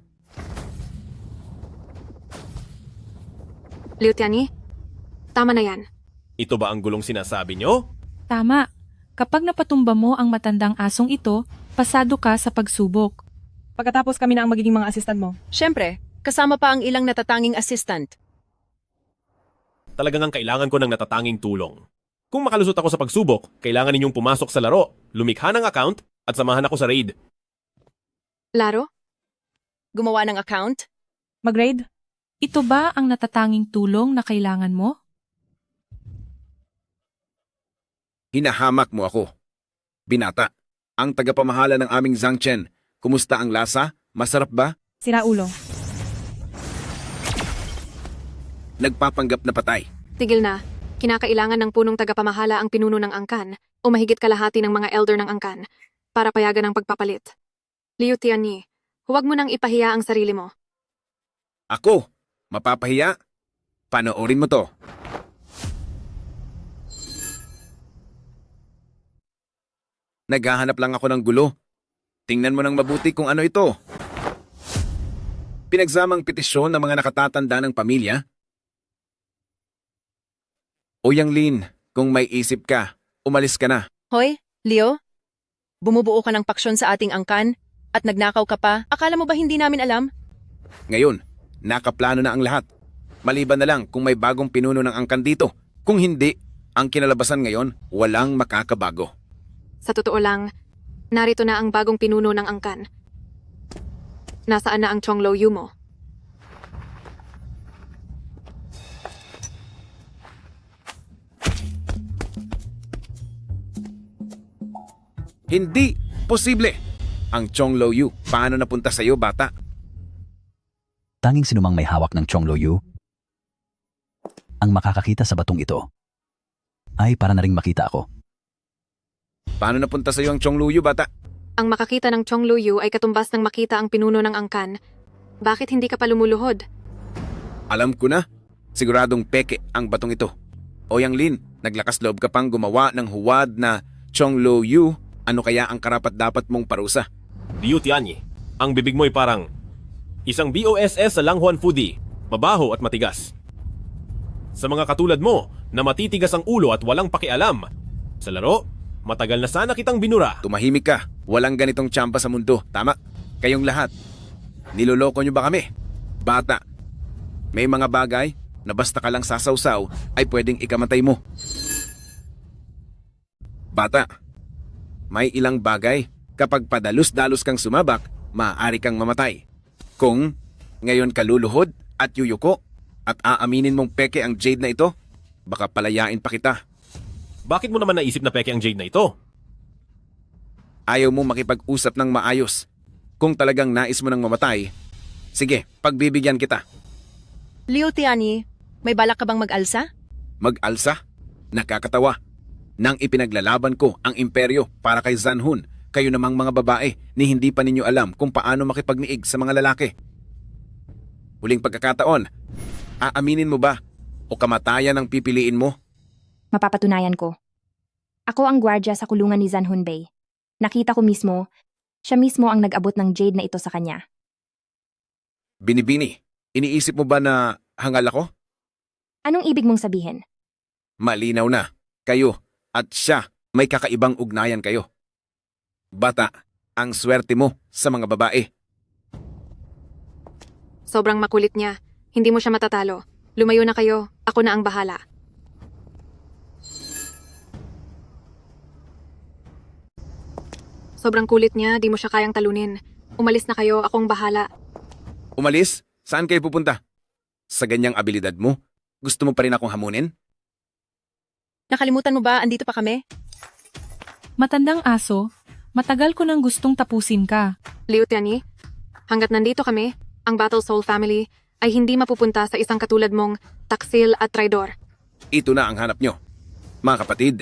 Liu Tianyi, tama na yan. Ito ba ang gulong sinasabi nyo? Tama. Kapag napatumba mo ang matandang asong ito, pasado ka sa pagsubok. Pagkatapos kami na ang magiging mga assistant mo. Siyempre, kasama pa ang ilang natatanging assistant. Talagang ang kailangan ko ng natatanging tulong. Kung makalusot ako sa pagsubok, kailangan ninyong pumasok sa laro, lumikha ng account, at samahan ako sa raid. Laro? Gumawa ng account? Mag-raid? Ito ba ang natatanging tulong na kailangan mo? Hinahamak mo ako. Binata, ang tagapamahala ng aming Zhangchen. Kumusta ang lasa? Masarap ba? Sira ulo. Nagpapanggap na patay. Tigil na. Kinakailangan ng punong tagapamahala ang pinuno ng angkan o mahigit kalahati ng mga elder ng angkan para payagan ang pagpapalit. Liu Tianyi, huwag mo nang ipahiya ang sarili mo. Ako? Mapapahiya? Panoorin mo to. Naghahanap lang ako ng gulo. Tingnan mo nang mabuti kung ano ito. Pinagsamang petisyon ng mga nakatatanda ng pamilya. O Yang Lin, kung may isip ka, umalis ka na. Hoy, Leo? Bumubuo ka ng paksyon sa ating angkan at nagnakaw ka pa? Akala mo ba hindi namin alam? Ngayon, nakaplano na ang lahat. Maliban na lang kung may bagong pinuno ng angkan dito. Kung hindi, ang kinalabasan ngayon, walang makakabago. Sa totoo lang, narito na ang bagong pinuno ng angkan. Nasaan na ang Chonglo Yu mo? Hindi posible! Ang Chonglo Yu, paano napunta sa iyo, bata? Tanging sinumang may hawak ng Chonglo Yu ang makakakita sa batong ito ay para na ring makita ako. Paano napunta sa iyo ang Chonglo Yu, bata? Ang makakita ng Chonglo Yu ay katumbas ng makita ang pinuno ng angkan. Bakit hindi ka pa lumuluhod? Alam ko na. Siguradong peke ang batong ito. O Yang Lin, naglakas loob ka pang gumawa ng huwad na Chonglo Yu. Ano kaya ang karapat-dapat mong parusa? Liu Tianyi, ang bibig mo'y parang isang BOSS sa Langhuan Foodie, mabaho at matigas. Sa mga katulad mo na matitigas ang ulo at walang pakialam. Sa laro, matagal na sana kitang binura. Tumahimik ka. Walang ganitong tsampa sa mundo. Tama? Kayong lahat. Niloloko niyo ba kami? Bata, may mga bagay na basta ka lang sasawsaw ay pwedeng ikamatay mo. Bata, may ilang bagay kapag padalos-dalos kang sumabak, maaari kang mamatay. Kung ngayon ka luluhod at yuyuko at aaminin mong peke ang jade na ito, baka palayain pa kita. Bakit mo naman naisip na peke ang jade na ito? Ayaw mo makipag-usap ng maayos. Kung talagang nais mo nang mamatay, sige, pagbibigyan kita. Liu Tianyi, may balak ka bang mag-alsa? Mag-alsa? Nakakatawa. Nang ipinaglalaban ko ang imperyo para kay Zanhun, kayo namang mga babae ni hindi pa ninyo alam kung paano makipagniig sa mga lalaki. Huling pagkakataon, aaminin mo ba o kamatayan ang pipiliin mo? Mapapatunayan ko. Ako ang gwardya sa kulungan ni Zanhun Bei. Nakita ko mismo, siya mismo ang nag-abot ng jade na ito sa kanya. Binibini, iniisip mo ba na hangal ako? Anong ibig mong sabihin? Malinaw na, kayo at siya may kakaibang ugnayan kayo. Bata, ang swerte mo sa mga babae. Sobrang makulit niya. Hindi mo siya matatalo. Lumayo na kayo. Ako na ang bahala. Sobrang kulit niya. Di mo siya kayang talunin. Umalis na kayo. Akong bahala. Umalis? Saan kayo pupunta? Sa ganyang abilidad mo, gusto mo pa rin akong hamunin? Nakalimutan mo ba andito pa kami? Matandang aso, matagal ko nang gustong tapusin ka. Liu Tianyi, hanggat nandito kami, ang Battle Soul family ay hindi mapupunta sa isang katulad mong taksil at traidor. Ito na ang hanap nyo. Mga kapatid,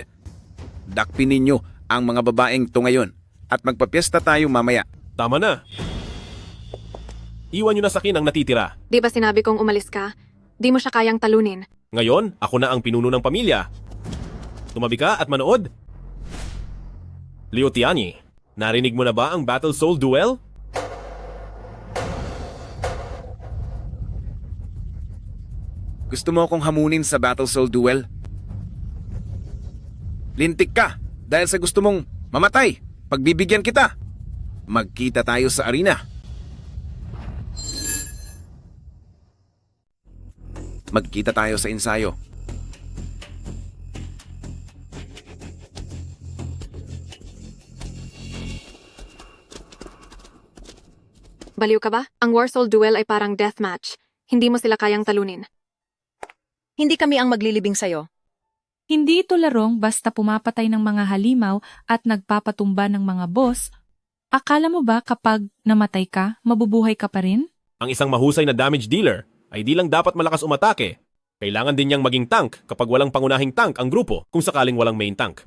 dakpin ninyo ang mga babaeng to ngayon at magpapiesta tayo mamaya. Tama na. Iwan nyo na sa akin ang natitira. Di ba sinabi kong umalis ka? Di mo siya kayang talunin. Ngayon, ako na ang pinuno ng pamilya. Tumabi ka at manood? Liu Tianyi, narinig mo na ba ang Battle Soul Duel? Gusto mo akong hamunin sa Battle Soul Duel? Lintik ka dahil sa gusto mong mamatay. Pagbibigyan kita. Magkita tayo sa arena. Magkita tayo sa ensayo. Baliw ka ba? Ang Warsoul Duel ay parang deathmatch. Hindi mo sila kayang talunin. Hindi kami ang maglilibing sa'yo. Hindi ito larong basta pumapatay ng mga halimaw at nagpapatumba ng mga boss. Akala mo ba kapag namatay ka, mabubuhay ka pa rin? Ang isang mahusay na damage dealer ay di lang dapat malakas umatake. Kailangan din niyang maging tank kapag walang pangunahing tank ang grupo kung sakaling walang main tank.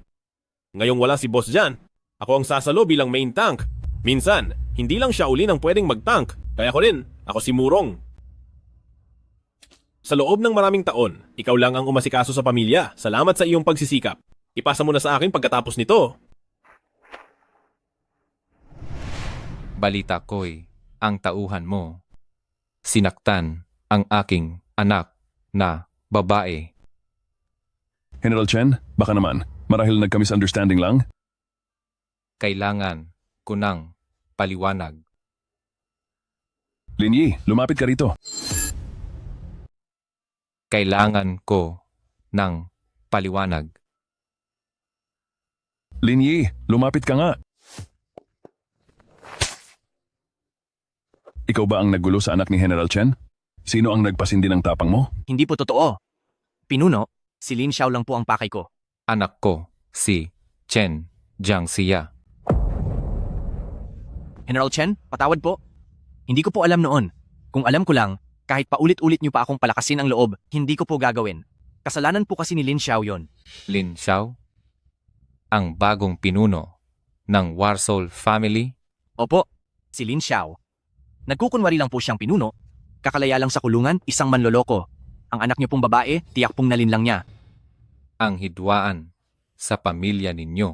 Ngayong wala si Boss Jan, ako ang sasalo bilang main tank. Minsan, hindi lang siya uli ang pwedeng mag-tank. Kaya ako si Murong. Sa loob ng maraming taon, ikaw lang ang umasikaso sa pamilya. Salamat sa iyong pagsisikap. Ipasa mo na sa akin pagkatapos nito. Balita ko'y ang tauhan mo. Sinaktan ang aking anak na babae. General Chen, baka naman, marahil nagka-misunderstanding lang? Kailangan ko ng paliwanag. Linyi, lumapit ka rito. Kailangan ko ng paliwanag. Linyi, lumapit ka nga. Ikaw ba ang naggulo sa anak ni General Chen? Sino ang nagpasindi ng tapang mo? Hindi po totoo. Pinuno, si Lin Xiao lang po ang pakay ko. Anak ko, si Chen Jiangxia. General Chen, patawad po. Hindi ko po alam noon. Kung alam ko lang, kahit paulit-ulit niyo pa akong palakasin ang loob, hindi ko po gagawin. Kasalanan po kasi ni Lin Xiao yon. Lin Xiao? Ang bagong pinuno ng Warsoul family? Opo, si Lin Xiao. Nagkukunwari lang po siyang pinuno. Kakalaya lang sa kulungan, isang manloloko. Ang anak niyo pong babae, tiyak pong nalin lang niya. Ang hidwaan sa pamilya ninyo.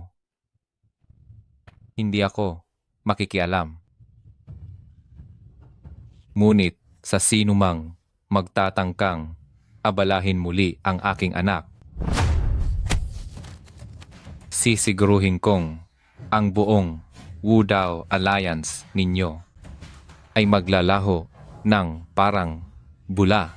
Hindi ako makikialam. Ngunit sa sinumang magtatangkang abalahin muli ang aking anak, sisiguruhin kong ang buong Wudao Alliance ninyo ay maglalaho ng parang bula.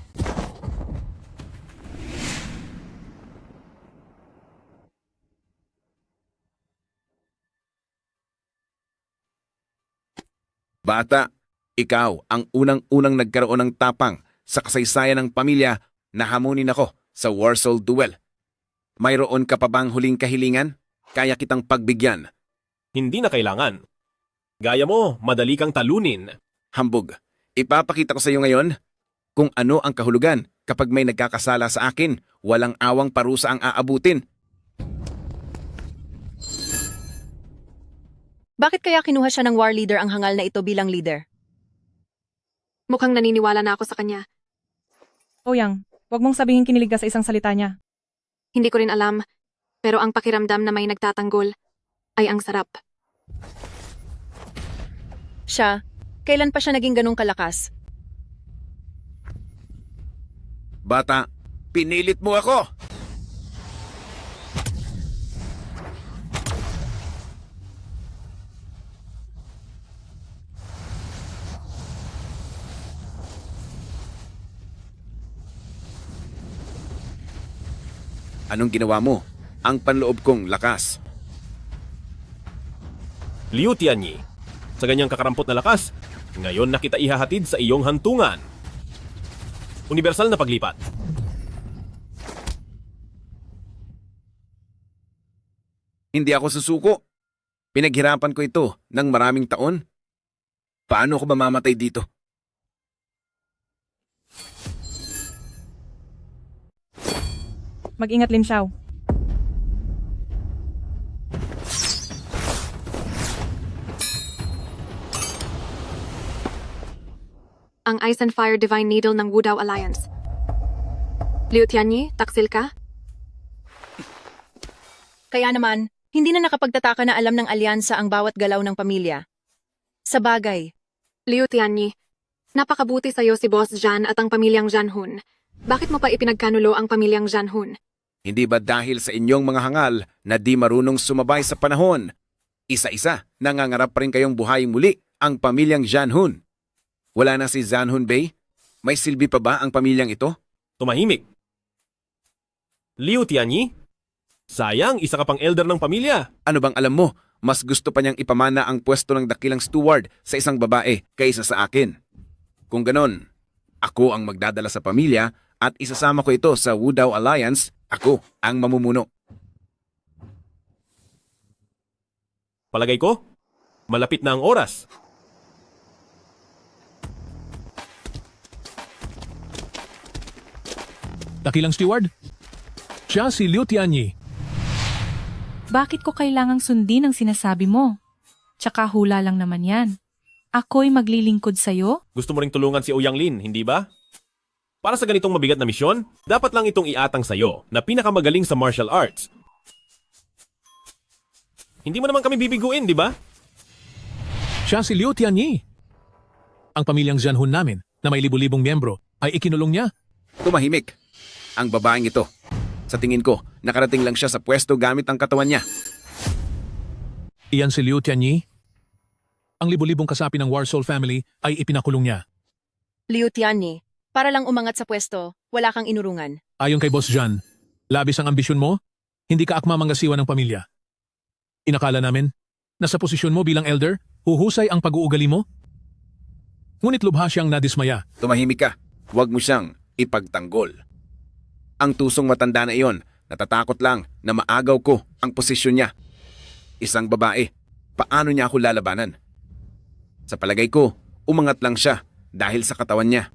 Bata, ikaw ang unang-unang nagkaroon ng tapang sa kasaysayan ng pamilya na hamunin ako sa Warsoul Duel. Mayroon ka pa bang huling kahilingan? Kaya kitang pagbigyan. Hindi na kailangan. Gaya mo, madali kang talunin. Hambog, ipapakita ko sa iyo ngayon kung ano ang kahulugan kapag may nagkakasala sa akin, walang awang parusa ang aabutin. Bakit kaya kinuha siya ng war leader ang hangal na ito bilang leader? Mukhang naniniwala na ako sa kanya. Ouyang, wag mong sabihin kinilig ka sa isang salita niya. Hindi ko rin alam, pero ang pakiramdam na may nagtatanggol ay ang sarap. Siya, kailan pa siya naging ganong kalakas? Bata, pinilit mo ako! Anong ginawa mo? Ang panloob kong lakas. Liu Tianyi, sa ganyang kakarampot na lakas, ngayon na kita ihahatid sa iyong hantungan. Universal na paglipat. Hindi ako susuko. Pinaghirapan ko ito ng maraming taon. Paano ako mamamatay dito? Mag-ingat, Lin Xiao. ang Ice and Fire Divine Needle ng Wudao Alliance. Liu Tianyi, taksil ka? Kaya naman, hindi na nakapagtataka na alam ng alyansa ang bawat galaw ng pamilya. Sa bagay, Liu Tianyi, napakabuti sa'yo si Boss Zhan at ang pamilyang Zhanhun. Bakit mo pa ipinagkanulo ang pamilyang Zhanhun? Hindi ba dahil sa inyong mga hangal na di marunong sumabay sa panahon? Isa-isa, nangangarap pa rin kayong buhayin muli ang pamilyang Zhanhun. Wala na si Zhanhun Bey? May silbi pa ba ang pamilyang ito? Tumahimik. Liu Tianyi? Sayang, isa ka pang elder ng pamilya. Ano bang alam mo? Mas gusto pa niyang ipamana ang pwesto ng dakilang steward sa isang babae kaysa sa akin. Kung ganon, ako ang magdadala sa pamilya at isasama ko ito sa Wudao Alliance, ako ang mamumuno. Palagay ko, malapit na ang oras. Dakilang steward? Siya si Liu Tianyi. Bakit ko kailangang sundin ang sinasabi mo? Tsaka hula lang naman yan. Ako'y maglilingkod sa'yo? Gusto mo ring tulungan si Ouyang Lin, hindi ba? Para sa ganitong mabigat na misyon, dapat lang itong iatang sa'yo na pinakamagaling sa martial arts. Hindi mo naman kami bibiguin, di ba? Siya si Liu Tianyi. Ang pamilyang Zhanhun namin na may libu-libong miyembro ay ikinulong niya. Tumahimik. Ang babaeng ito. Sa tingin ko, nakarating lang siya sa pwesto gamit ang katawan niya. Iyan si Liu Tianyi. Ang libu-libong kasapi ng Warsaw family ay ipinakulong niya. Liu Tianyi, para lang umangat sa pwesto, wala kang inurungan. Ayon kay Boss Zhan, labis ang ambisyon mo, hindi ka akma manggasiwa ng pamilya. Inakala namin, nasa posisyon mo bilang elder, huhusay ang pag-uugali mo? Ngunit lubha siyang nadismaya. Tumahimik ka. Huwag mo siyang ipagtanggol. Ang tusong matanda na iyon, natatakot lang na maagaw ko ang posisyon niya. Isang babae, paano niya ako lalabanan? Sa palagay ko, umangat lang siya dahil sa katawan niya.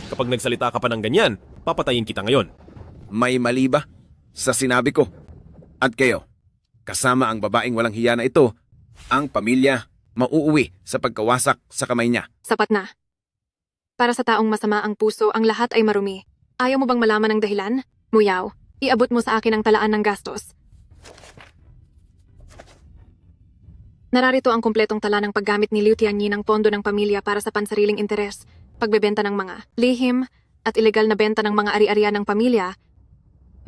Kapag nagsalita ka pa ng ganyan, papatayin kita ngayon. May mali ba sa sinabi ko? At kayo, kasama ang babaeng walang hiya na ito, ang pamilya mauuwi sa pagkawasak sa kamay niya. Sapat na. Para sa taong masama ang puso, ang lahat ay marumi. Ayaw mo bang malaman ang dahilan? Muyaw, iabot mo sa akin ang talaan ng gastos. Nararito ang kumpletong tala ng paggamit ni Liu Tianyi ng pondo ng pamilya para sa pansariling interes, pagbebenta ng mga lihim, at ilegal na benta ng mga ari-arian ng pamilya.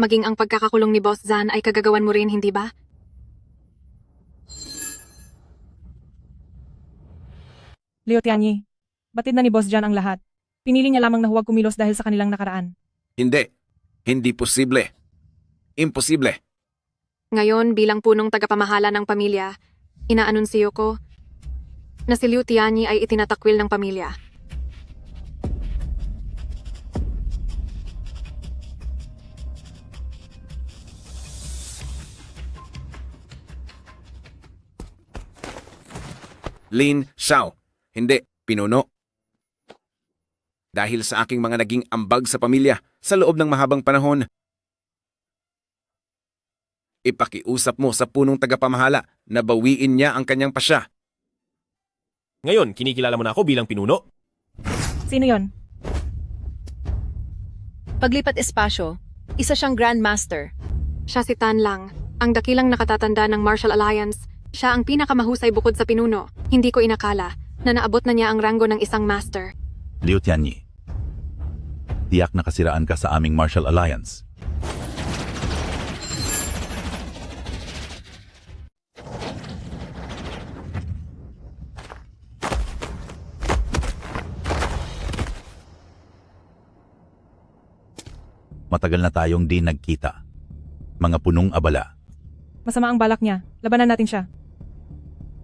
Maging ang pagkakakulong ni Boss Zhan ay kagagawan mo rin, hindi ba? Liu Tianyi, batid na ni Boss Zhan ang lahat. Pinili niya lamang na huwag kumilos dahil sa kanilang nakaraan. Hindi. Hindi posible. Imposible. Ngayon, bilang punong tagapamahala ng pamilya, inaanunsyo ko na si Liu Tianyi ay itinatakwil ng pamilya. Lin Xiao. Hindi, pinuno. Dahil sa aking mga naging ambag sa pamilya sa loob ng mahabang panahon, ipakiusap mo sa punong tagapamahala na bawiin niya ang kanyang pasya. Ngayon, kinikilala mo na ako bilang pinuno. Sino yon? Paglipat espasyo, isa siyang Grandmaster. Siya si Tan Lang, ang dakilang nakatatanda ng Martial Alliance. Siya ang pinakamahusay bukod sa pinuno. Hindi ko inakala na naabot na niya ang ranggo ng isang master. Liu Tianyi, tiyak na kasiraan ka sa aming Martial Alliance. Matagal na tayong di nagkita. Mga punong abala. Masama ang balak niya. Labanan natin siya.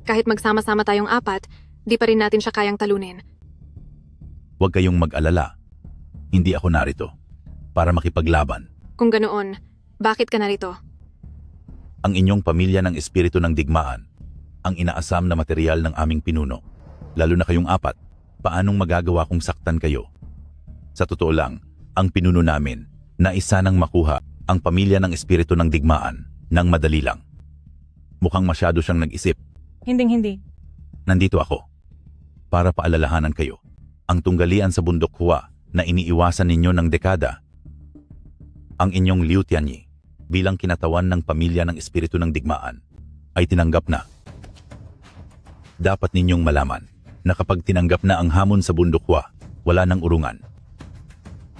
Kahit magsama-sama tayong apat, di pa rin natin siya kayang talunin. Huwag kayong mag-alala. Hindi ako narito para makipaglaban. Kung ganoon, bakit ka narito? Ang inyong pamilya ng espiritu ng digmaan, ang inaasam na material ng aming pinuno. Lalo na kayong apat, paanong magagawa kong saktan kayo? Sa totoo lang, ang pinuno namin na isa nang makuha ang pamilya ng espiritu ng digmaan nang madali lang. Mukhang masyado siyang nag-isip. Hinding-hindi. Nandito ako para paalalahanan kayo. ang tunggalian sa bundok Hua na iniiwasan ninyo ng dekada. Ang inyong Liu Tianyi bilang kinatawan ng pamilya ng espiritu ng digmaan ay tinanggap na. Dapat ninyong malaman na kapag tinanggap na ang hamon sa bundok Hua, wala nang urungan.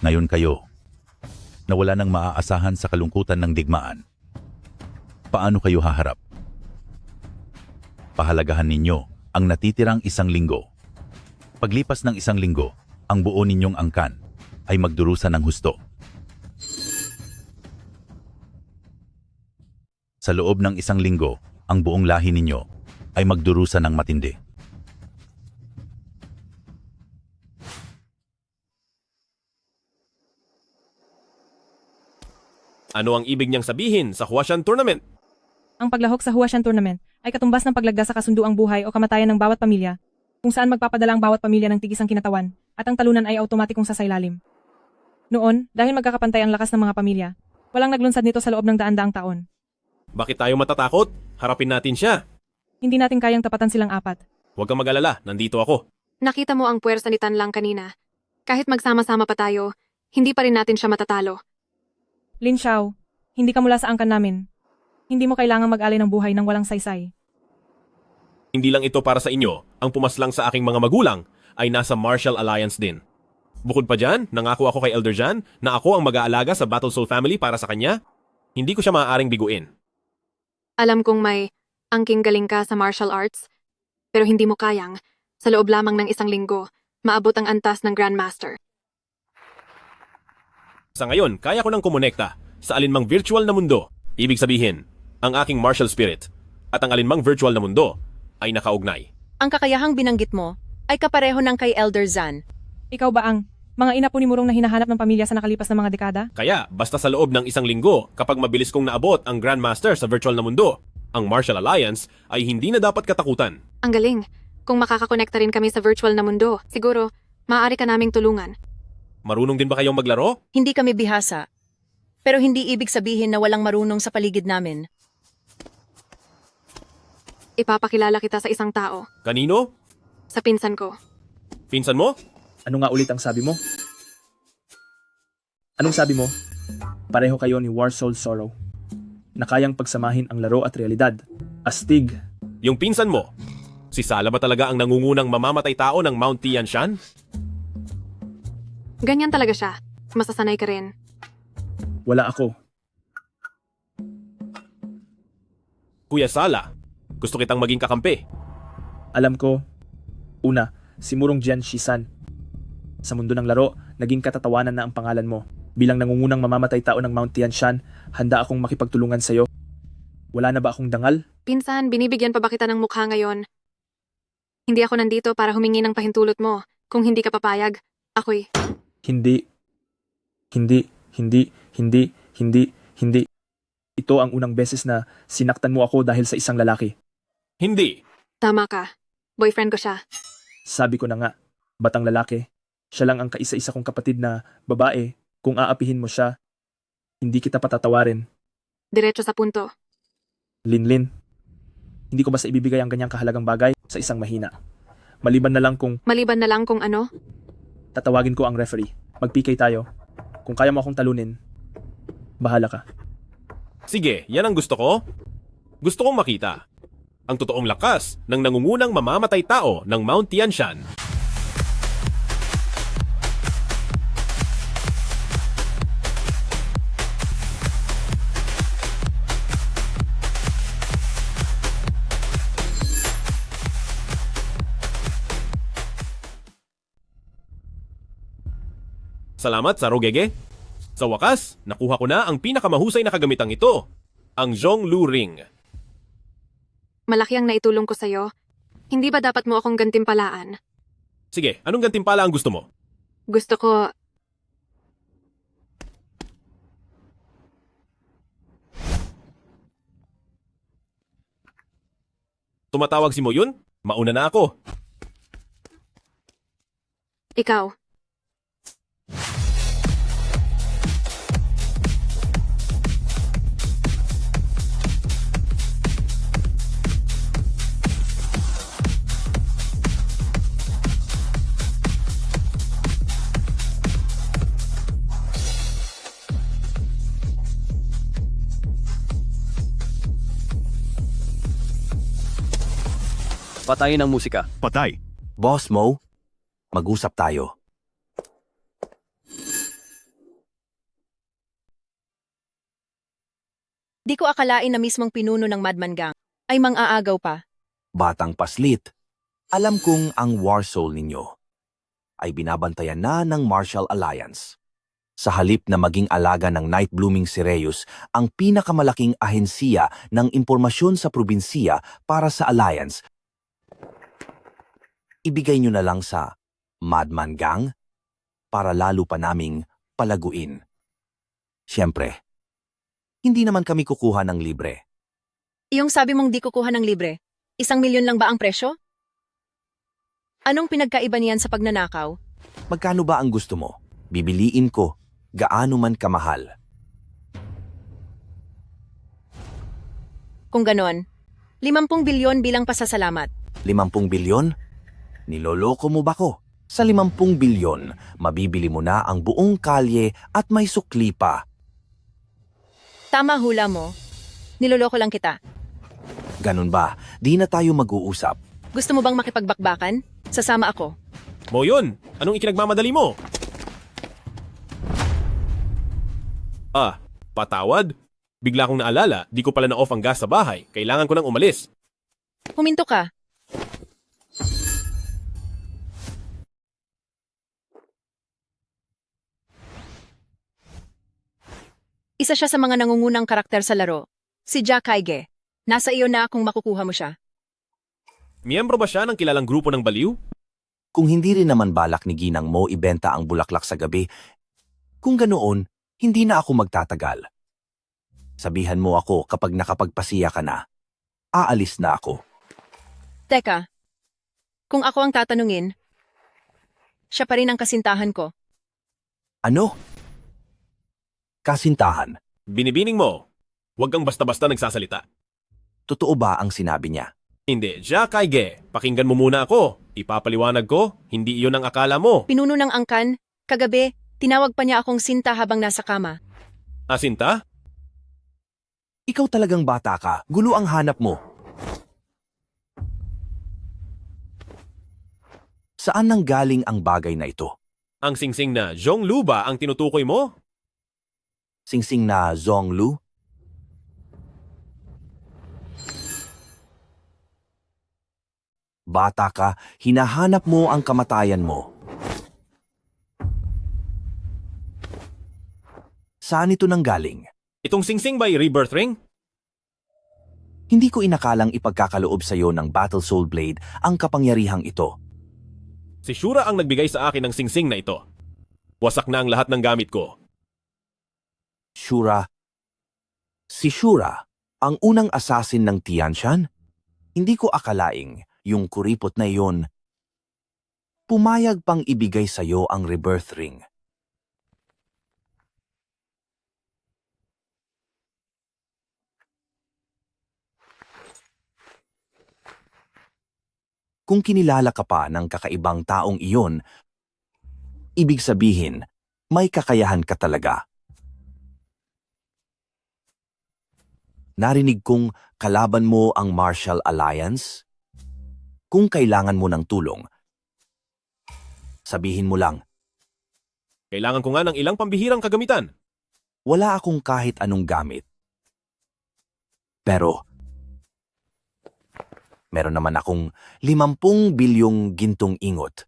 Ngayon kayo, na wala nang maaasahan sa kalungkutan ng digmaan. Paano kayo haharap? Pahalagahan ninyo ang natitirang 1 linggo. Paglipas ng 1 linggo, ang buo ninyong angkan ay magdurusa ng husto. Sa loob ng 1 linggo, ang buong lahi ninyo ay magdurusa ng matindi. Ano ang ibig niyang sabihin sa Huashan Tournament? Ang paglahok sa Huashan Tournament ay katumbas ng paglagda sa kasunduang buhay o kamatayan ng bawat pamilya, kung saan magpapadala ang bawat pamilya ng tigisang kinatawan, at ang talunan ay automatikong sasailalim. Noon, dahil magkakapantay ang lakas ng mga pamilya, walang naglunsad nito sa loob ng daan-daang taon. Bakit tayo matatakot? Harapin natin siya. Hindi natin kayang tapatan silang 4. Huwag kang mag-alala, nandito ako. Nakita mo ang puwersa ni Tan Lang kanina. Kahit magsama-sama pa tayo, hindi pa rin natin siya matatalo. Lin Xiao, hindi ka mula sa angkan namin. Hindi mo kailangang mag-alay ng buhay ng walang saysay. Hindi lang ito para sa inyo, ang pumaslang sa aking mga magulang ay nasa Martial Alliance din. Bukod pa dyan, nangako ako kay Elder Jan na ako ang mag-aalaga sa Battle Soul family para sa kanya. Hindi ko siya maaaring biguin. Alam kong may angking galing ka sa martial arts, pero hindi mo kayang, sa loob lamang ng 1 linggo, maabot ang antas ng Grandmaster. Sa ngayon, kaya ko nang kumonekta sa alinmang virtual na mundo. Ibig sabihin, ang aking martial spirit at ang alinmang virtual na mundo ay nakaugnay. Ang kakayahang binanggit mo ay kapareho ng kay Elder Zan. Ikaw ba ang mga ina po ni Murong na hinahanap ng pamilya sa nakalipas na mga dekada? Kaya, basta sa loob ng 1 linggo, kapag mabilis kong naabot ang Grandmaster sa virtual na mundo, ang Martial Alliance ay hindi na dapat katakutan. Ang galing. Kung makakakonekta rin kami sa virtual na mundo, siguro, maaari ka naming tulungan. Marunong din ba kayong maglaro? Hindi kami bihasa. Pero hindi ibig sabihin na walang marunong sa paligid namin. Ipapakilala kita sa isang tao. Kanino? Sa pinsan ko. Pinsan mo? Ano nga ulit ang sabi mo? Anong sabi mo? Pareho kayo ni Warsoul Sorrow, na kayang pagsamahin ang laro at realidad. Astig. Yung pinsan mo, si Sala ba talaga ang nangungunang mamamatay tao ng Mount Tianshan? Ganyan talaga siya. Masasanay ka rin. Wala ako. Kuya Sala, gusto kitang maging kakampi. Alam ko, una, si Murong Jian Shisan. Sa mundo ng laro, naging katatawanan na ang pangalan mo. Bilang nangungunang mamamatay tao ng Mount Tianshan, handa akong makipagtulungan sa'yo. Wala na ba akong dangal? Pinsan, binibigyan pa ba kita ng mukha ngayon? Hindi ako nandito para humingi ng pahintulot mo. Kung hindi ka papayag, ako'y... Hindi. Ito ang unang beses na sinaktan mo ako dahil sa isang lalaki. Hindi. Tama ka. Boyfriend ko siya. Sabi ko na nga, batang lalaki. Siya lang ang kaisa-isa kong kapatid na babae. Kung aapihin mo siya, hindi kita patatawarin. Diretso sa punto. Linlin, hindi ko basta ibibigay ang ganyang kahalagang bagay sa isang mahina. Maliban na lang kung ano? tatawagin ko ang referee. Mag-PK tayo. Kung kaya mo akong talunin, bahala ka. Sige, yan ang gusto ko. Gusto kong makita ang totoong lakas ng nangungunang mamamatay tao ng Mount Tianshan. Salamat sa Rogege. Sa wakas, nakuha ko na ang pinakamahusay na kagamitang ito, ang Zhonglu Ring. Malaki ang naitulong ko sa'yo. Hindi ba dapat mo akong gantimpalaan? Sige, anong gantimpala ang gusto mo? Gusto ko... Tumatawag si Mo yun? Mauna na ako. Ikaw. Patayin ang musika. Patay. Boss Mo, mag-usap tayo. Di ko akalain na mismong pinuno ng Madman Gang ay mang-aagaw pa. Batang paslit, alam kong ang war soul ninyo ay binabantayan na ng Martial Alliance. Sa halip na maging alaga ng Night Blooming Sirius, ang pinakamalaking ahensiya ng impormasyon sa probinsiya para sa Alliance, ibigay nyo na lang sa Madman Gang para lalo pa naming palaguin. Siyempre, hindi naman kami kukuha ng libre. Iyong sabi mong di kukuha ng libre, 1 milyon lang ba ang presyo? Anong pinagkaiba niyan sa pagnanakaw? Magkano ba ang gusto mo? Bibiliin ko, gaano man kamahal. Kung ganon, 50 bilyon bilang pasasalamat. 50 bilyon? Niloloko mo ba ko? Sa 50 bilyon, mabibili mo na ang buong kalye at may sukli pa. Tama hula mo. Niloloko lang kita. Ganun ba? Di na tayo mag-uusap. Gusto mo bang makipagbakbakan? Sasama ako. Mo yun! Anong ikinagmamadali mo? Ah, patawad? Bigla kong naalala, di ko pala na-off ang gas sa bahay. Kailangan ko nang umalis. Huminto ka. Isa siya sa mga nangungunang karakter sa laro. Si Jack Kaige. Nasa iyo na kung makukuha mo siya. Miyembro ba siya ng kilalang grupo ng baliw? Kung hindi rin naman balak ni Ginang mo ibenta ang bulaklak sa gabi, kung ganoon, hindi na ako magtatagal. Sabihan mo ako kapag nakapagpasiya ka na. Aalis na ako. Teka, kung ako ang tatanungin, siya pa rin ang kasintahan ko. Ano? Kasintahan. Binibining mo. Huwag kang basta-basta nagsasalita. Totoo ba ang sinabi niya? Hindi, Jack Kaige. Pakinggan mo muna ako. Ipapaliwanag ko, hindi iyon ang akala mo. Pinuno ng angkan, kagabi, tinawag pa niya akong sinta habang nasa kama. Asinta? Ikaw talagang bata ka. Gulo ang hanap mo. Saan nang galing ang bagay na ito? Ang singsing na Zhonglu ba ang tinutukoy mo? Singsing na Zhonglu? Bata ka, hinahanap mo ang kamatayan mo. Saan ito nanggaling? Itong singsing ba'y rebirth ring? Hindi ko inakalang ipagkakaloob sa iyo ng Battle Soul Blade ang kapangyarihang ito. Si Shura ang nagbigay sa akin ng singsing na ito. Wasak na ang lahat ng gamit ko. Shura? Si Shura, ang unang assassin ng Tianshan? Hindi ko akalaing yung kuripot na iyon pumayag pang ibigay sa iyo ang rebirth ring. Kung kinilala ka pa ng kakaibang taong iyon, ibig sabihin, may kakayahan ka talaga. Narinig kong kalaban mo ang Martial Alliance? Kung kailangan mo ng tulong, sabihin mo lang. Kailangan ko nga ng ilang pambihirang kagamitan. Wala akong kahit anong gamit. Pero, meron naman akong 50 bilyong gintong ingot.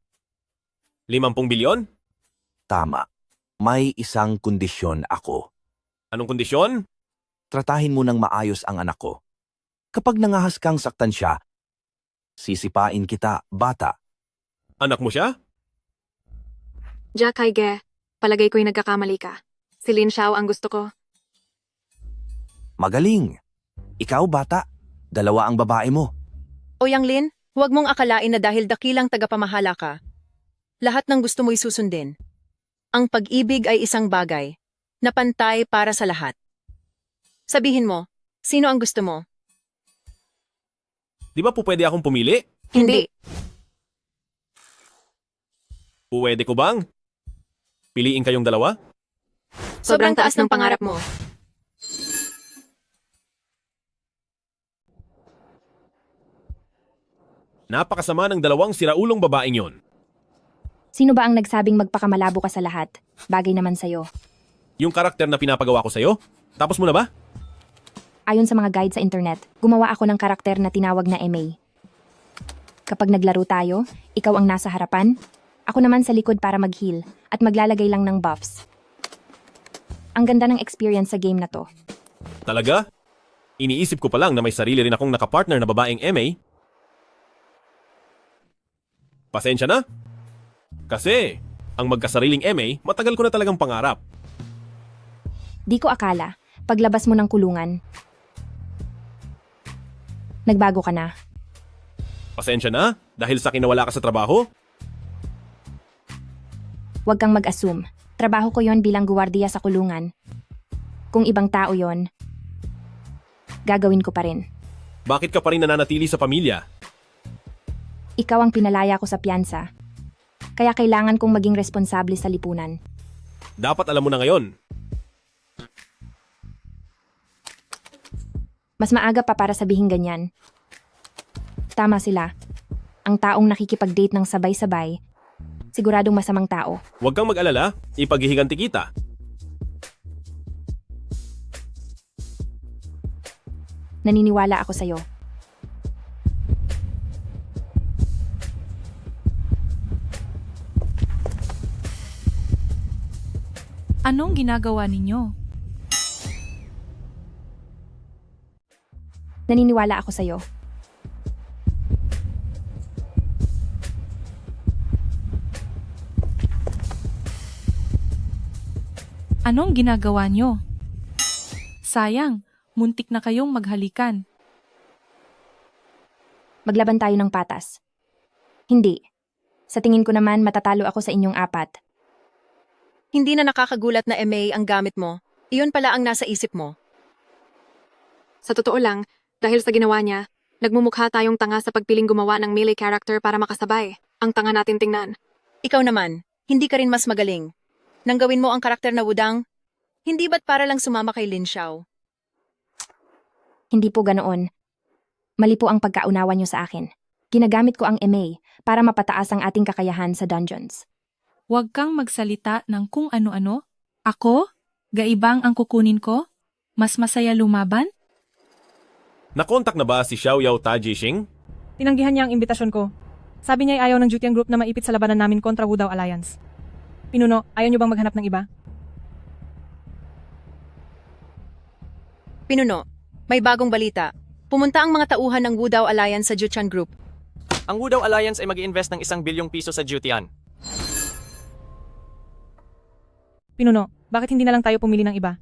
50 bilyon? Tama. May isang kondisyon ako. Anong kondisyon? Tratahin mo ng maayos ang anak ko. Kapag nangahas kang saktan siya, sisipain kita, bata. Anak mo siya? Jack Kaige, palagay ko'y nagkakamali ka. Si Lin Xiao ang gusto ko. Magaling. Ikaw, bata. 2 ang babae mo. O Yang Lin, huwag mong akalain na dahil dakilang tagapamahala ka, lahat ng gusto mo'y susundin. Ang pag-ibig ay isang bagay na pantay para sa lahat. Sabihin mo, sino ang gusto mo? Di ba po pwede akong pumili? Hindi. Pwede ko bang? Piliin kayong 2? Sobrang taas ng pangarap mo. Napakasama ng dalawang siraulong babaeng yon. Sino ba ang nagsabing magpakamalabo ka sa lahat? Bagay naman sa'yo. Yung karakter na pinapagawa ko sa'yo? Tapos mo na ba? Ayon sa mga guide sa internet, gumawa ako ng karakter na tinawag na MA. Kapag naglaro tayo, ikaw ang nasa harapan, ako naman sa likod para mag-heal at maglalagay lang ng buffs. Ang ganda ng experience sa game na to. Talaga? Iniisip ko pa lang na may sarili rin akong nakapartner na babaeng MA. Pasensya na. Kasi, ang magkasariling MA, matagal ko na talagang pangarap. Di ko akala, paglabas mo ng kulungan, nagbago ka na. Pasensya na, dahil sa kinawala ka sa trabaho? Huwag kang mag-assume. Trabaho ko yon bilang guwardiya sa kulungan. Kung ibang tao yon, gagawin ko pa rin. Bakit ka pa rin nananatili sa pamilya? Ikaw ang pinalaya ko sa piyansa. Kaya kailangan kong maging responsable sa lipunan. Dapat alam mo na ngayon. Mas maaga pa para sabihin ganyan. Tama sila. Ang taong nakikipag-date ng sabay-sabay, siguradong masamang tao. Huwag kang mag-alala, ipaghihiganti kita. Naniniwala ako sa'yo. Anong ginagawa ninyo? Naniniwala ako sa'yo. Anong ginagawa nyo? Sayang, muntik na kayong maghalikan. Maglaban tayo ng patas. Hindi. Sa tingin ko naman matatalo ako sa inyong apat. Hindi na nakakagulat na MA ang gamit mo. Iyon pala ang nasa isip mo. Sa totoo lang, dahil sa ginawa niya, nagmumukha tayong tanga sa pagpiling gumawa ng melee character para makasabay. Ang tanga natin tingnan. Ikaw naman, hindi ka rin mas magaling. Nang gawin mo ang karakter na Wudang, hindi ba't para lang sumama kay Lin Xiao? Hindi po ganoon. Mali po ang pagkaunawa niyo sa akin. Ginagamit ko ang MA para mapataas ang ating kakayahan sa dungeons. Huwag kang magsalita ng kung ano-ano. Ako? Gaibang ang kukunin ko? Mas masaya lumaban? Nakontak na ba si Xiao Yao Ta Jixing? Tinanggihan niya ang imbitasyon ko. Sabi niya ay ayaw ng Jutian Group na maipit sa labanan namin kontra Wudao Alliance. Pinuno, ayaw niyo bang maghanap ng iba? Pinuno, may bagong balita. Pumunta ang mga tauhan ng Wudao Alliance sa Jutian Group. Ang Wudao Alliance ay mag-i-invest ng 1 bilyong piso sa Jutian. Pinuno, bakit hindi na lang tayo pumili ng iba?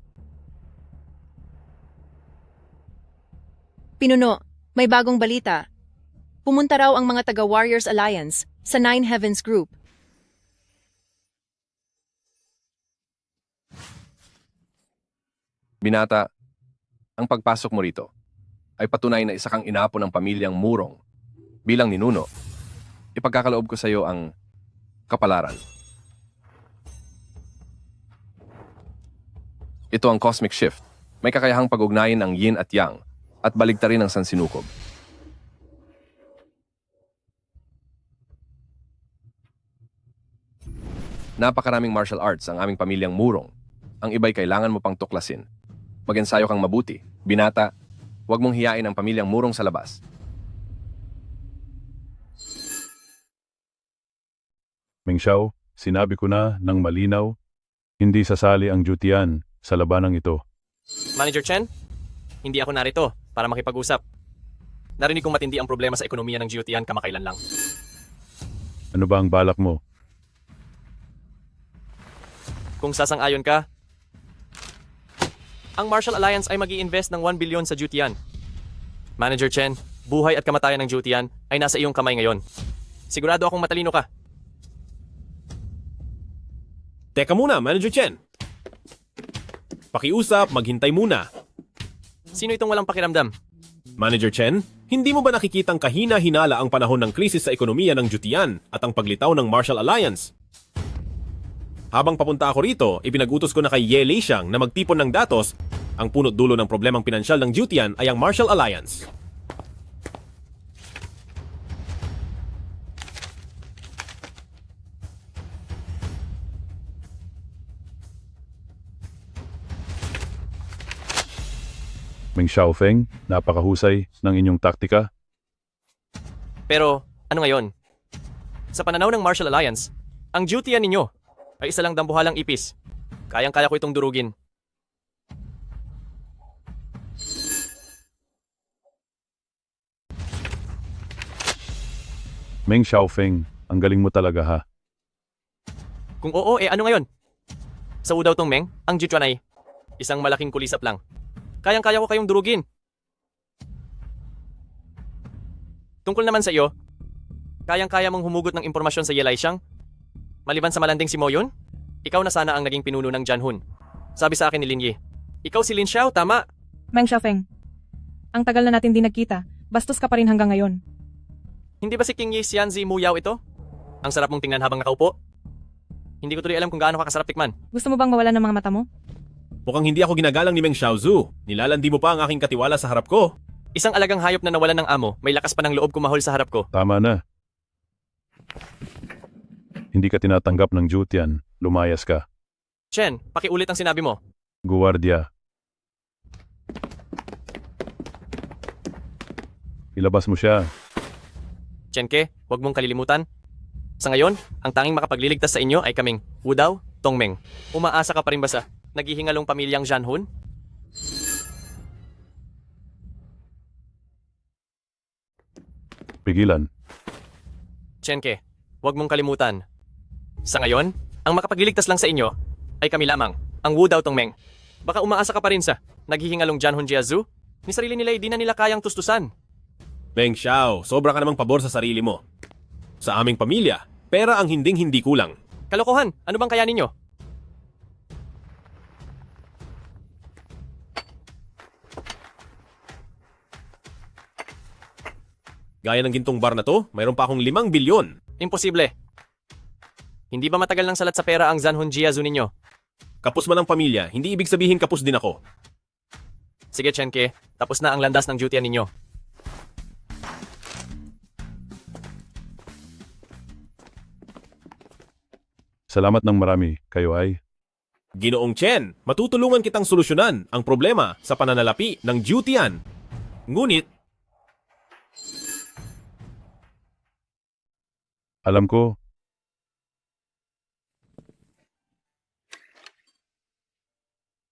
Pinuno, may bagong balita. Pumunta raw ang mga taga-Warriors Alliance sa Nine Heavens Group. Binata, ang pagpasok mo rito ay patunay na isa kang inapo ng pamilyang Murong. Bilang ninuno, ipagkakaloob ko sa iyo ang kapalaran. Ito ang Cosmic Shift. May kakayahang pag-ugnayin ang Yin at Yang at baligtarin ang sansinukob. Napakaraming martial arts ang aming pamilyang Murong. Ang iba'y kailangan mo pang tuklasin. Mag-ensayo kang mabuti. Binata, huwag mong hiyain ang pamilyang Murong sa labas. Meng Xiao, sinabi ko na ng malinaw, hindi sasali ang Jutian sa labanang ito. Manager Chen, hindi ako narito para makipag-usap. Narinig kong matindi ang problema sa ekonomiya ng Jutian kamakailan lang. Ano ba ang balak mo? Kung sasang-ayon ka, ang Martial Alliance ay mag-i-invest ng 1 bilyon sa Jutian. Manager Chen, buhay at kamatayan ng Jutian ay nasa iyong kamay ngayon. Sigurado akong matalino ka. Teka muna, Manager Chen. Pakiusap, maghintay muna. Sino itong walang pakiramdam? Manager Chen, hindi mo ba nakikitang kahina-hinala ang panahon ng krisis sa ekonomiya ng Jutian at ang paglitaw ng Martial Alliance? Habang papunta ako rito, ipinag-utos ko na kay Ye Leixiang na magtipon ng datos. Ang punot dulo ng problemang pinansyal ng Jutian ay ang Martial Alliance. Meng Xiaofeng, napakahusay ng inyong taktika. Pero, ano ngayon? Sa pananaw ng Martial Alliance, ang duty ninyo ay isa lang dambuhalang ipis. Kayang-kaya ko itong durugin. Meng Xiaofeng, ang galing mo talaga ha. Kung oo, ano ngayon? Sa daw tong Meng, ang Jichuan ay isang malaking kulisap lang. Kayang-kaya ko kayong durugin. Tungkol naman sa iyo, kayang-kaya mong humugot ng impormasyon sa Yelai Xiang? Maliban sa malanding si Mo Yun, ikaw na sana ang naging pinuno ng Janhun. Sabi sa akin ni Lin Yi, ikaw si Lin Xiao, tama? Meng Xiaofeng, ang tagal na natin di nagkita, bastos ka pa rin hanggang ngayon. Hindi ba si King Yi Xianzi Muyao ito? Ang sarap mong tingnan habang nakaupo? Hindi ko tuloy alam kung gaano ka kasarap tikman. Gusto mo bang mawalan ng mga mata mo? Mukhang hindi ako ginagalang ni Meng Xiaozu. Nilalandi mo pa ang aking katiwala sa harap ko. Isang alagang hayop na nawalan ng amo, may lakas pa ng loob kumahol sa harap ko. Tama na. Hindi ka tinatanggap ng Jutian, lumayas ka. Chen, pakiulit ang sinabi mo. Guwardiya. Ilabas mo siya. Chenke, huwag mong kalilimutan. Sa ngayon, ang tanging makapagliligtas sa inyo ay kaming Wudao, Tongmeng. Umaasa ka pa rin ba sa naghihingalong pamilyang Janhun? Pigilan. Chenke, huwag mong kalimutan. Sa ngayon, ang makapagliligtas lang sa inyo ay kami lamang, ang Wudao Tongmeng. Baka umaasa ka pa rin sa naghihingalong Janhun Jiazu? Ni sarili nila ay di na nila kayang tustusan. Meng Xiao, sobra ka namang pabor sa sarili mo. Sa aming pamilya, pera ang hinding-hindi kulang. Kalokohan, ano bang kaya ninyo? Gaya ng gintong bar na to, mayroon pa akong 5 bilyon. Imposible. Hindi ba matagal ng salat sa pera ang Janhun Jiazu ninyo? Kapos man ang pamilya, hindi ibig sabihin kapos din ako. Sige Chenke, tapos na ang landas ng duty ninyo. Salamat ng marami, kayo ay. Ginoong Chen, matutulungan kitang solusyonan ang problema sa pananalapi ng Jutian. Ngunit, Alam ko.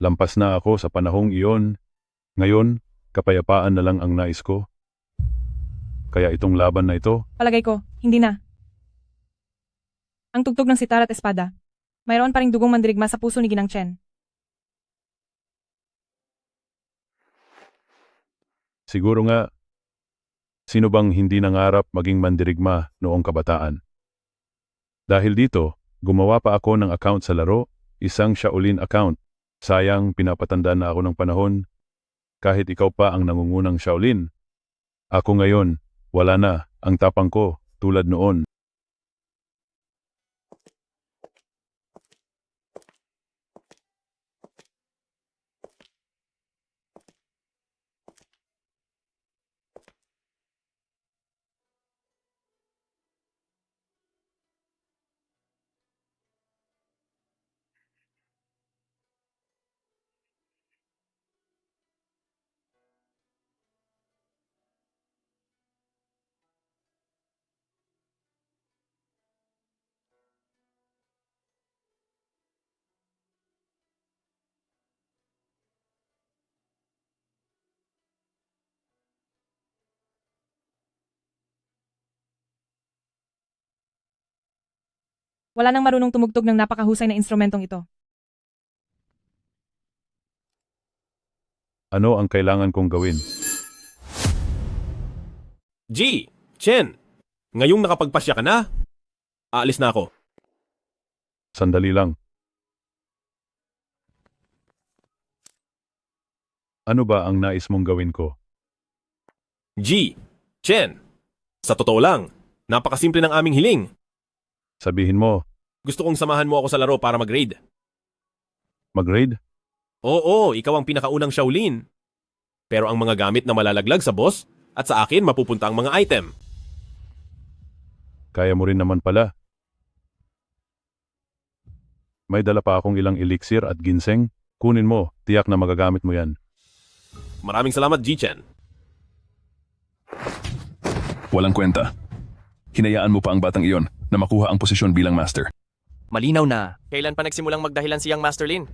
Lampas na ako sa panahong iyon. Ngayon, kapayapaan na lang ang nais ko. Kaya itong laban na ito, Palagay ko, hindi na. Ang tugtog ng sitar at espada. Mayroon pa ring dugong mandirigma sa puso ni Ginang Chen. siguro nga, sino bang hindi nangarap maging mandirigma noong kabataan? Dahil dito, gumawa pa ako ng account sa laro, isang Shaolin account. Sayang, pinapatanda na ako ng panahon. Kahit ikaw pa ang nangungunang Shaolin. Ako ngayon, wala na, ang tapang ko, tulad noon. Wala nang marunong tumugtog ng napakahusay na instrumentong ito. Ano ang kailangan kong gawin? G, Chen, ngayong nakapagpasya ka na, aalis na ako. Sandali lang. Ano ba ang nais mong gawin ko? G, Chen, sa totoo lang, napakasimple ng aming hiling. Sabihin mo, Gusto kong samahan mo ako sa laro para mag-raid. mag-raid? Oo, ikaw ang pinakaunang Shaolin. Pero ang mga gamit na malalaglag sa boss at sa akin mapupunta ang mga item. Kaya mo rin naman pala. May dala pa akong ilang elixir at ginseng. Kunin mo, tiyak na magagamit mo yan. Maraming salamat, Ji-Chen. Walang kwenta. Hinayaan mo pa ang batang iyon na makuha ang posisyon bilang master. Malinaw na. Kailan pa nagsimulang magdahilan si Young Master Lin?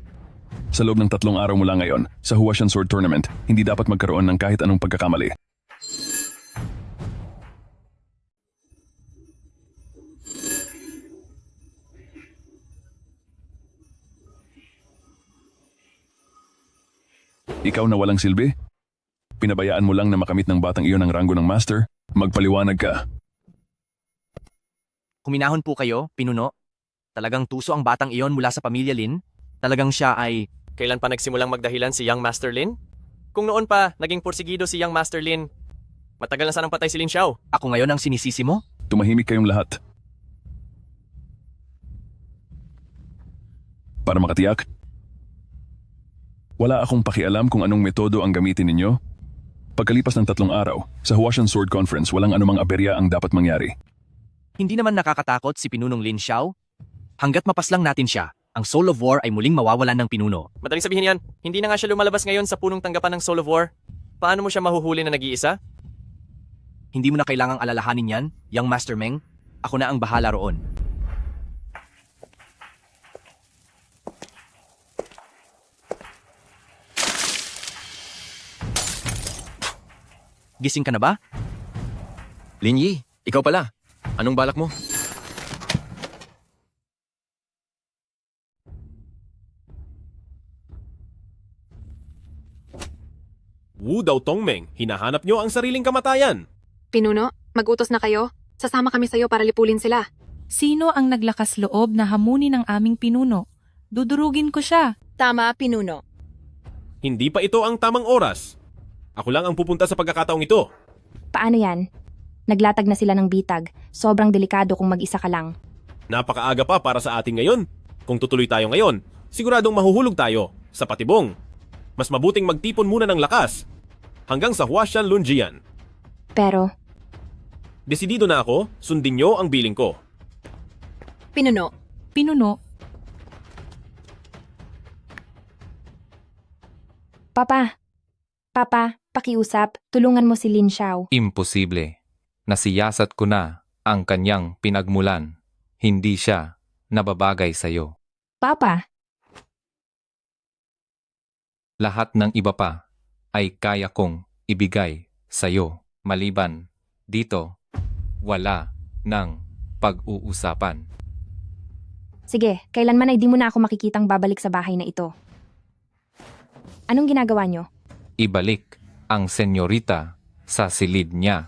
Sa loob ng 3 araw mula ngayon, sa Huashan Sword Tournament, hindi dapat magkaroon ng kahit anong pagkakamali. Ikaw na walang silbi? Pinabayaan mo lang na makamit ng batang iyon ang ranggo ng master? Magpaliwanag ka. Kuminahon po kayo, pinuno. Talagang tuso ang batang iyon mula sa pamilya Lin? Talagang siya ay... Kailan pa nagsimulang magdahilan si Young Master Lin? Kung noon pa, naging porsigido si Young Master Lin. Matagal na sanang patay si Lin Xiao. Ako ngayon ang sinisisi mo? Tumahimik kayong lahat. Para makatiyak, wala akong pakialam kung anong metodo ang gamitin ninyo. Pagkalipas ng 3 araw, sa Huashan Sword Conference walang anumang aberya ang dapat mangyari. Hindi naman nakakatakot si Pinunong Lin Xiao. Hanggat mapaslang natin siya, ang Soul of War ay muling mawawalan ng pinuno. Madaling sabihin yan, hindi na nga siya lumalabas ngayon sa punong tanggapan ng Soul of War. Paano mo siya mahuhuli na nag-iisa? Hindi mo na kailangang alalahanin yan, Young Master Meng. Ako na ang bahala roon. Gising ka na ba? Lin Yi, ikaw pala. Anong balak mo? Wu Dao Tongmeng, hinahanap nyo ang sariling kamatayan. Pinuno, mag-utos na kayo. Sasama kami sa'yo para lipulin sila. Sino ang naglakas loob na hamunin ang aming pinuno? Dudurugin ko siya. Tama, Pinuno. Hindi pa ito ang tamang oras. Ako lang ang pupunta sa pagkakataong ito. Paano yan? Naglatag na sila ng bitag. Sobrang delikado kung mag-isa ka lang. Napakaaga pa para sa atin ngayon. Kung tutuloy tayo ngayon, siguradong mahuhulog tayo sa patibong. Mas mabuting magtipon muna ng lakas hanggang sa Huashan Lunjian. Pero, Desidido na ako, sundin nyo ang biling ko. Pinuno. Pinuno. Papa, pakiusap, tulungan mo si Lin Xiao. Imposible. Nasiyasat ko na ang kanyang pinagmulan. Hindi siya nababagay sa'yo. Papa, Lahat ng iba pa ay kaya kong ibigay sa'yo. Maliban dito, wala ng pag-uusapan. sige, kailanman ay di mo na ako makikitang babalik sa bahay na ito. Anong ginagawa nyo? Ibalik ang senyorita sa silid niya.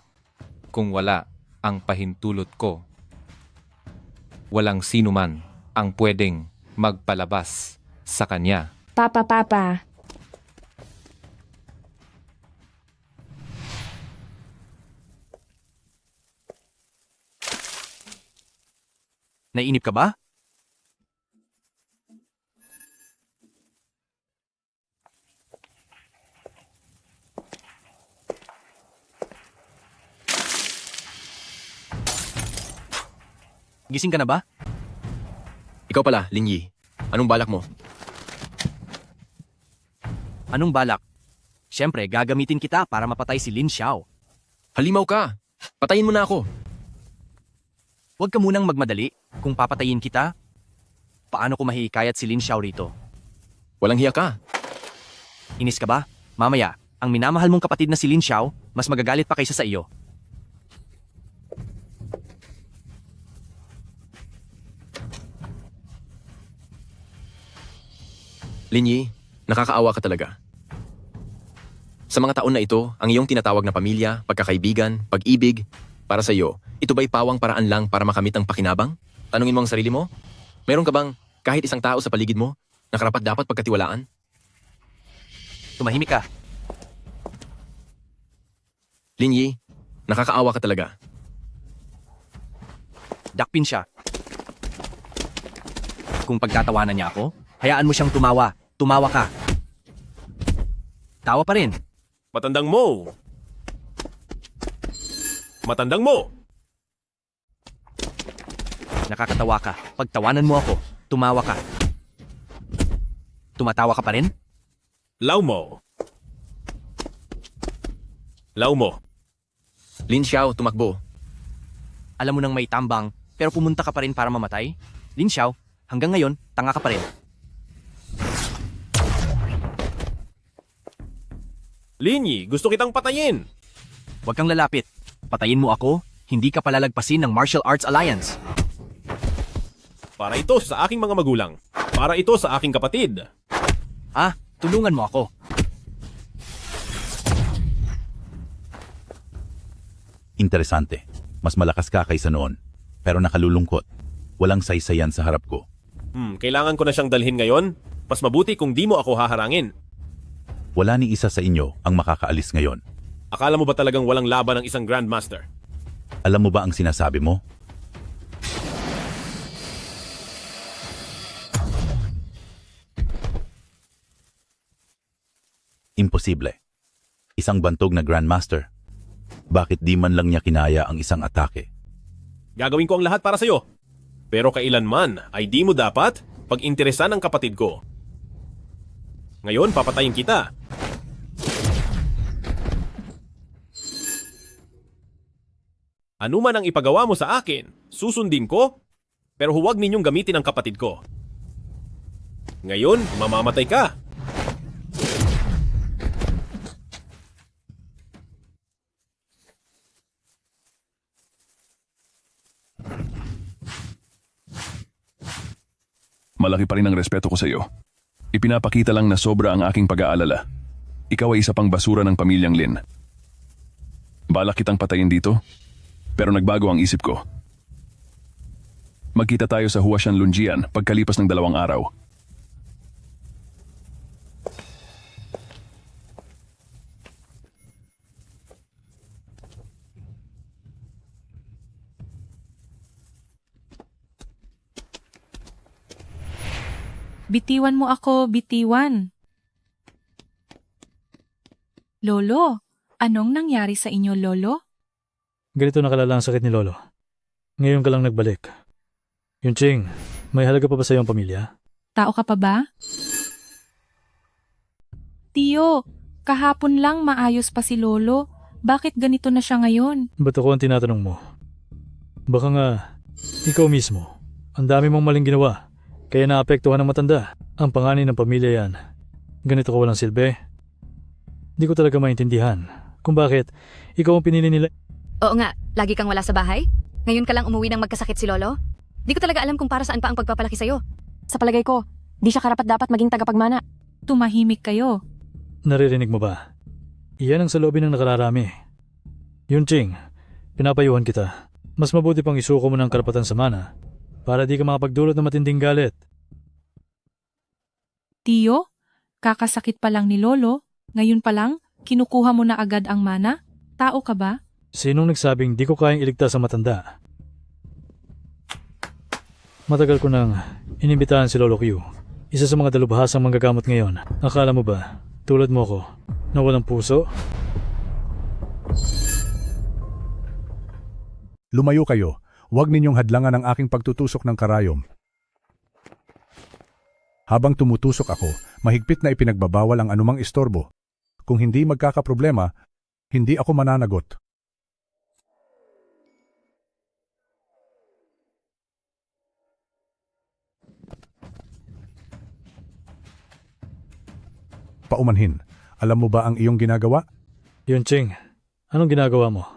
Kung wala ang pahintulot ko, walang sinuman ang pwedeng magpalabas sa kanya. Papa. Nainip ka ba? Gising ka na ba? Ikaw pala, Lin Yi. Anong balak mo? Anong balak? Siyempre, gagamitin kita para mapatay si Lin Xiao. Halimaw ka! Patayin mo na ako! Huwag ka munang magmadali. Kung papatayin kita, paano ko mahihikayat si Lin Xiao rito? Walang hiya ka! Inis ka ba? Mamaya, ang minamahal mong kapatid na si Lin Xiao, mas magagalit pa kaysa sa iyo. Lin Yi, nakakaawa ka talaga. Sa mga taon na ito, ang iyong tinatawag na pamilya, pagkakaibigan, pag-ibig, para sa iyo, ito ba'y pawang paraan lang para makamit ang pakinabang? Tanungin mo ang sarili mo? Meron ka bang kahit isang tao sa paligid mo na karapat dapat pagkatiwalaan? Tumahimik ka. Lin Yi, nakakaawa ka talaga. Dakpin siya. Kung pagtatawanan niya ako, hayaan mo siyang tumawa. Tumawa ka. Tawa pa rin. Matandang mo! Matandang mo! Nakakatawa ka. Pagtawanan mo ako, tumawa ka. Tumatawa ka pa rin? Lao mo! Lao mo. Lin Xiao, tumakbo. Alam mo nang may tambang, pero pumunta ka pa rin para mamatay? Lin Xiao, hanggang ngayon, tanga ka pa rin. Linyi, gusto kitang patayin. Huwag kang lalapit. Patayin mo ako, hindi ka palalagpasin ng Martial Arts Alliance. Para ito sa aking mga magulang. Para ito sa aking kapatid. Tulungan mo ako. Interesante. Mas malakas ka kaysa noon. Pero nakalulungkot. Walang saysayan sa harap ko. Kailangan ko na siyang dalhin ngayon. Mas mabuti kung di mo ako haharangin. Wala ni isa sa inyo ang makakaalis ngayon. Akala mo ba talagang walang laban ng isang Grandmaster? Alam mo ba ang sinasabi mo? Imposible. Isang bantog na Grandmaster. Bakit di man lang niya kinaya ang isang atake? Gagawin ko ang lahat para sa'yo. Pero kailanman ay di mo dapat pag-interesan ang kapatid ko. Ngayon, papatayin kita. Ano man ang ipagawa mo sa akin, susundin ko, pero huwag ninyong gamitin ang kapatid ko. Ngayon, mamamatay ka. Malaki pa rin ang respeto ko sa iyo. Ipinapakita lang na sobra ang aking pag-aalala. Ikaw ay isa pang basura ng pamilyang Lin. Balak kitang patayin dito, pero nagbago ang isip ko. Magkita tayo sa Huashan Lunjian pagkalipas ng 2 araw. Bitiwan mo ako, bitiwan. Lolo, anong nangyari sa inyo, Lolo? Ganito nakalala ang sakit ni Lolo. Ngayon ka lang nagbalik. Yunching, may halaga pa ba sa iyong pamilya? Tao ka pa ba? Tiyo, kahapon lang maayos pa si Lolo. Bakit ganito na siya ngayon? Ba't ako ang tinatanong mo? Baka nga, ikaw mismo. Ang dami mong maling ginawa. Kaya naapektuhan ng matanda. Ang panganay ng pamilya yan. Ganito ka walang silbi. Di ko talaga maintindihan kung bakit ikaw ang pinili nila. Oo nga, lagi kang wala sa bahay. Ngayon ka lang umuwi ng magkasakit si Lolo. Di ko talaga alam kung para saan pa ang pagpapalaki sa'yo. Sa palagay ko, di siya karapat-dapat maging tagapagmana. Tumahimik kayo. Naririnig mo ba? Iyan ang saloobin ng nakararami. Yunching, pinapayuhan kita. Mas mabuti pang isuko mo ng karapatan sa mana para di ka makapagdulot ng matinding galit. Tiyo, kakasakit pa lang ni Lolo. Ngayon pa lang, kinukuha mo na agad ang mana? Tao ka ba? Sinong nagsabing di ko kayang iligtas sa matanda? Matagal ko nang inimbitahan si Lolo Q. Isa sa mga dalubhasang manggagamot ngayon. Akala mo ba, tulad mo ko, na walang puso? Lumayo kayo. Huwag ninyong hadlangan ang aking pagtutusok ng karayom. Habang tumutusok ako, mahigpit na ipinagbabawal ang anumang istorbo. Kung hindi magkakaproblema, hindi ako mananagot. Paumanhin, alam mo ba ang iyong ginagawa? Yunching, anong ginagawa mo?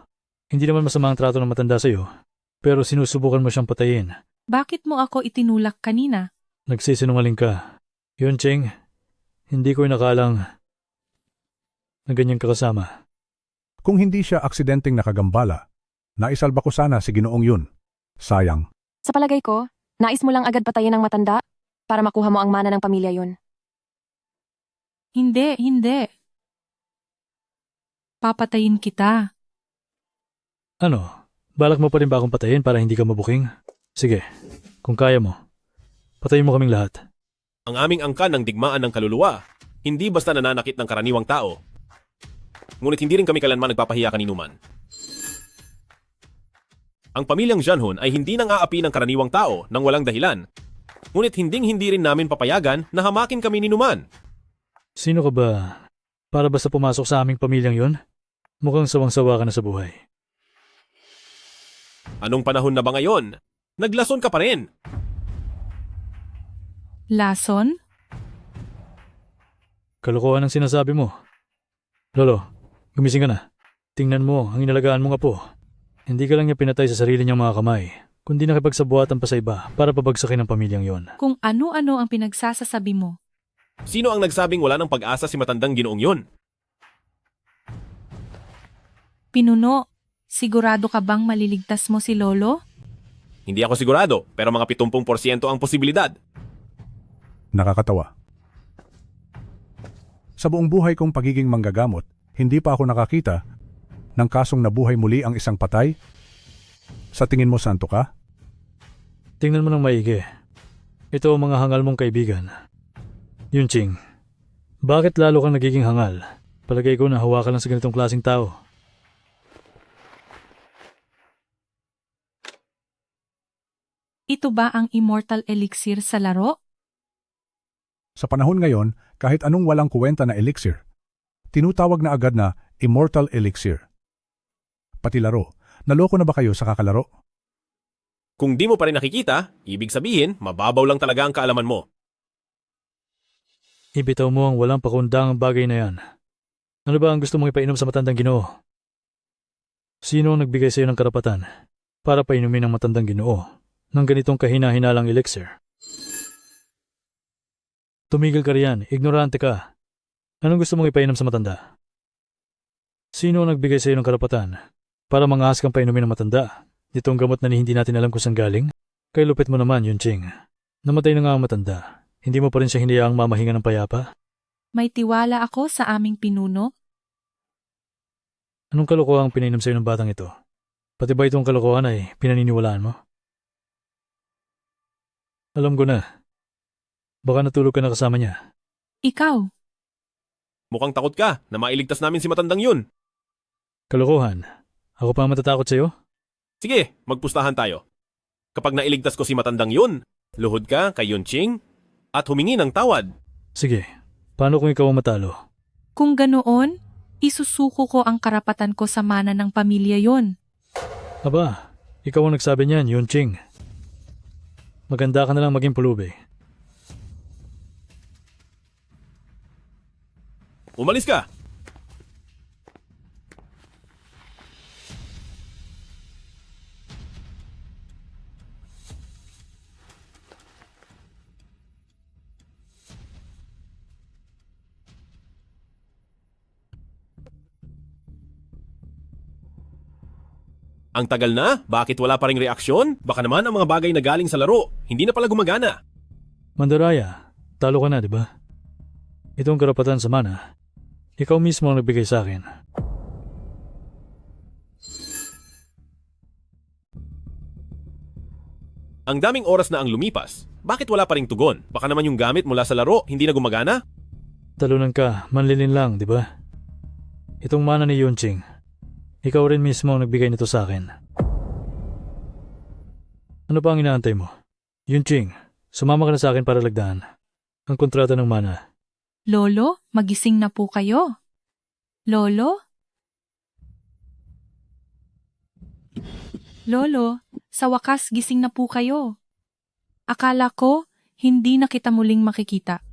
Hindi naman masama ang trato ng matanda sa'yo, pero sinusubukan mo siyang patayin. Bakit mo ako itinulak kanina? Nagsisinungaling ka. Yunching, hindi ko inakalang na ganyan ka kasama. Kung hindi siya aksidenteng nakagambala, naisalba ko sana si Ginoong yun. Sayang. Sa palagay ko, nais mo lang agad patayin ang matanda para makuha mo ang mana ng pamilya yun. Hindi, hindi. Papatayin kita. Ano? Balak mo pa rin ba akong patayin para hindi ka mabuking? Sige, kung kaya mo, patayin mo kaming lahat. Ang aming angkan ng digmaan ng kaluluwa, hindi basta nananakit ng karaniwang tao. Ngunit hindi rin kami kailanman nagpapahiya kaninuman. Ang pamilyang Jianhun ay hindi nang aapi ng karaniwang tao nang walang dahilan. Ngunit hindi rin namin papayagan na hamakin kami ninuman. Sino ka ba? Para basta pumasok sa aming pamilyang yon? Mukhang sawang-sawa ka na sa buhay. Anong panahon na ba ngayon? Naglason ka pa rin. Lason? Kalokohan ang sinasabi mo. Lolo, gumising ka na. Tingnan mo ang inalagaan mong apo. Hindi ka lang niya pinatay sa sarili niyang mga kamay, kundi nakipagsabuatan pa sa iba para pabagsakin ang pamilyang yon. Kung ano-ano ang pinagsasasabi mo. Sino ang nagsabing wala ng pag-asa si matandang ginoong yun? Pinuno, sigurado ka bang maliligtas mo si Lolo? Hindi ako sigurado, pero mga 70% ang posibilidad. Nakakatawa. Sa buong buhay kong pagiging manggagamot, hindi pa ako nakakita ng kasong nabuhay muli ang isang patay. Sa tingin mo, santo ka? Tingnan mo ng maigi. Ito ang mga hangal mong kaibigan. Yunching, bakit lalo kang nagiging hangal? Palagay ko na hawakan lang sa ganitong klaseng tao. Ito ba ang immortal elixir sa laro? Sa panahon ngayon, kahit anong walang kuwenta na elixir, tinutawag na agad na immortal elixir. Pati laro, naloko na ba kayo sa kakalaro? Kung di mo pa rin nakikita, ibig sabihin, mababaw lang talaga ang kaalaman mo. Ibitaw mo ang walang pakundangang bagay na yan. Ano ba ang gusto mong ipainom sa matandang Ginoo? Sino ang nagbigay sa iyo ng karapatan para painumin ng matandang Ginoo ng ganitong kahina-hinalang elixir? Tumigil ka riyan, ignorante ka. Anong gusto mong ipainom sa matanda? Sino ang nagbigay sa iyo ng karapatan para mangahas kang painumin ng matanda? Itong gamot na hindi natin alam kung saan galing? Kay lupit mo naman, Yunching. Namatay na nga ang matanda. Hindi mo pa rin siya hinayaang mamahinga ng payapa? May tiwala ako sa aming pinuno. Anong kalokohan ang pinainom sa iyo ng batang ito? Pati ba itong kalokohan ay pinaniniwalaan mo? Alam ko na. Baka natulog ka na kasama niya. Ikaw. Mukhang takot ka na mailigtas namin si matandang yun. Kalokohan. Ako pa ang matatakot sa iyo? Sige, magpustahan tayo. Kapag nailigtas ko si matandang yun, luhod ka kay Yunching at humingi ng tawad. Sige, paano kung ikaw ang matalo? Kung ganoon, isusuko ko ang karapatan ko sa mana ng pamilya yon. Aba, ikaw ang nagsabi niyan, Yunching. Maganda ka na lang maging pulubi. Umalis ka! Ang tagal na? Bakit wala pa ring reaksyon? Baka naman ang mga bagay na galing sa laro, hindi na pala gumagana. Mandaraya, talo ka na, di ba? Itong karapatan sa mana, ikaw mismo ang nagbigay sa akin. Ang daming oras na ang lumipas. Bakit wala pa ring tugon? Baka naman yung gamit mula sa laro, hindi na gumagana? Talunan ka, manlilin lang, di ba? Itong mana ni Yunching, ikaw rin mismo ang nagbigay nito sa akin. Ano pa ang inaantay mo? Yunching, sumama ka na sa akin para lagdaan ang kontrata ng mana. Lolo, magising na po kayo. Lolo? Lolo, sa wakas gising na po kayo. Akala ko, hindi na kita muling makikita.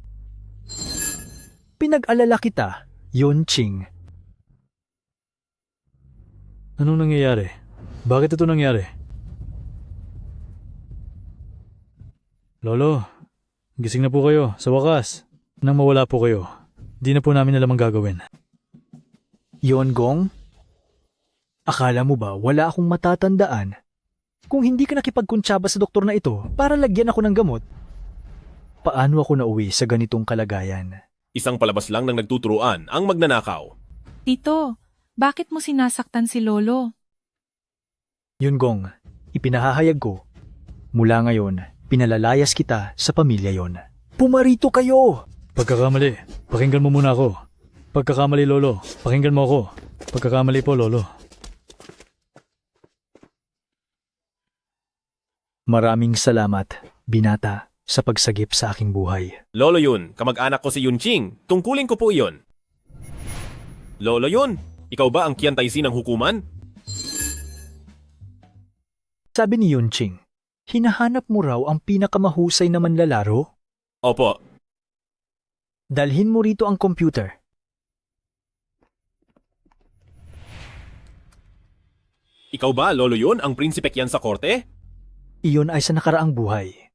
Pinag-alala kita, Yunching. Anong nangyayari? Bakit ito nangyari? Lolo, gising na po kayo, sa wakas. Nang mawala po kayo, di na po namin alam ang gagawin. Yongong? Akala mo ba wala akong matatandaan? Kung hindi ka nakipagkuntsaba sa doktor na ito para lagyan ako ng gamot, paano ako nauwi sa ganitong kalagayan? Isang palabas lang ng nagtuturuan ang magnanakaw. Tito, bakit mo sinasaktan si Lolo? Yongong, ipinahahayag ko. Mula ngayon, pinalalayas kita sa pamilya yon. Pumarito kayo! Pagkakamali, pakinggan mo muna ako. Pagkakamali, Lolo, pakinggan mo ako. Pagkakamali po, Lolo. Maraming salamat, binata, sa pagsagip sa aking buhay. Lolo yun, kamag-anak ko si Yunching. Tungkulin ko po iyon. Lolo yun, Ikaw ba ang Qiantaisin ng hukuman? Sabi ni Yunqing, hinahanap mo raw ang pinakamahusay na manlalaro? Opo. Dalhin mo rito ang computer. Ikaw ba, Lolo Yun, ang prinsipe yan sa korte? Iyon ay sa nakaraang buhay.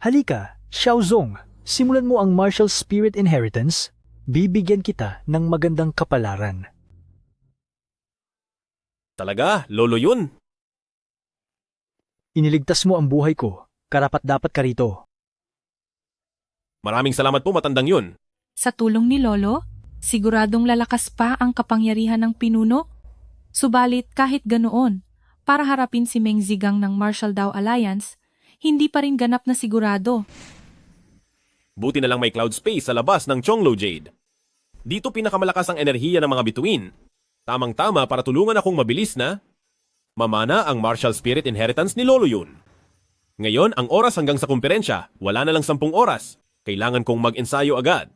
Halika, Xiaozong, simulan mo ang martial spirit inheritance. Bibigyan kita ng magandang kapalaran. Talaga, Lolo Yun? Iniligtas mo ang buhay ko. Karapat-dapat ka rito. Maraming salamat po, matandang yun. Sa tulong ni Lolo, siguradong lalakas pa ang kapangyarihan ng pinuno. Subalit kahit ganoon, para harapin si Meng Zigang ng Martial Dao Alliance, hindi pa rin ganap na sigurado. Buti na lang may cloud space sa labas ng Chonglo Jade. Dito pinakamalakas ang enerhiya ng mga bituin. Tamang-tama para tulungan akong mabilis na mamana ang martial spirit inheritance ni Lolo Yun. Ngayon, ang oras hanggang sa kumperensya, wala na lang 10 oras. Kailangan kong mag-ensayo agad.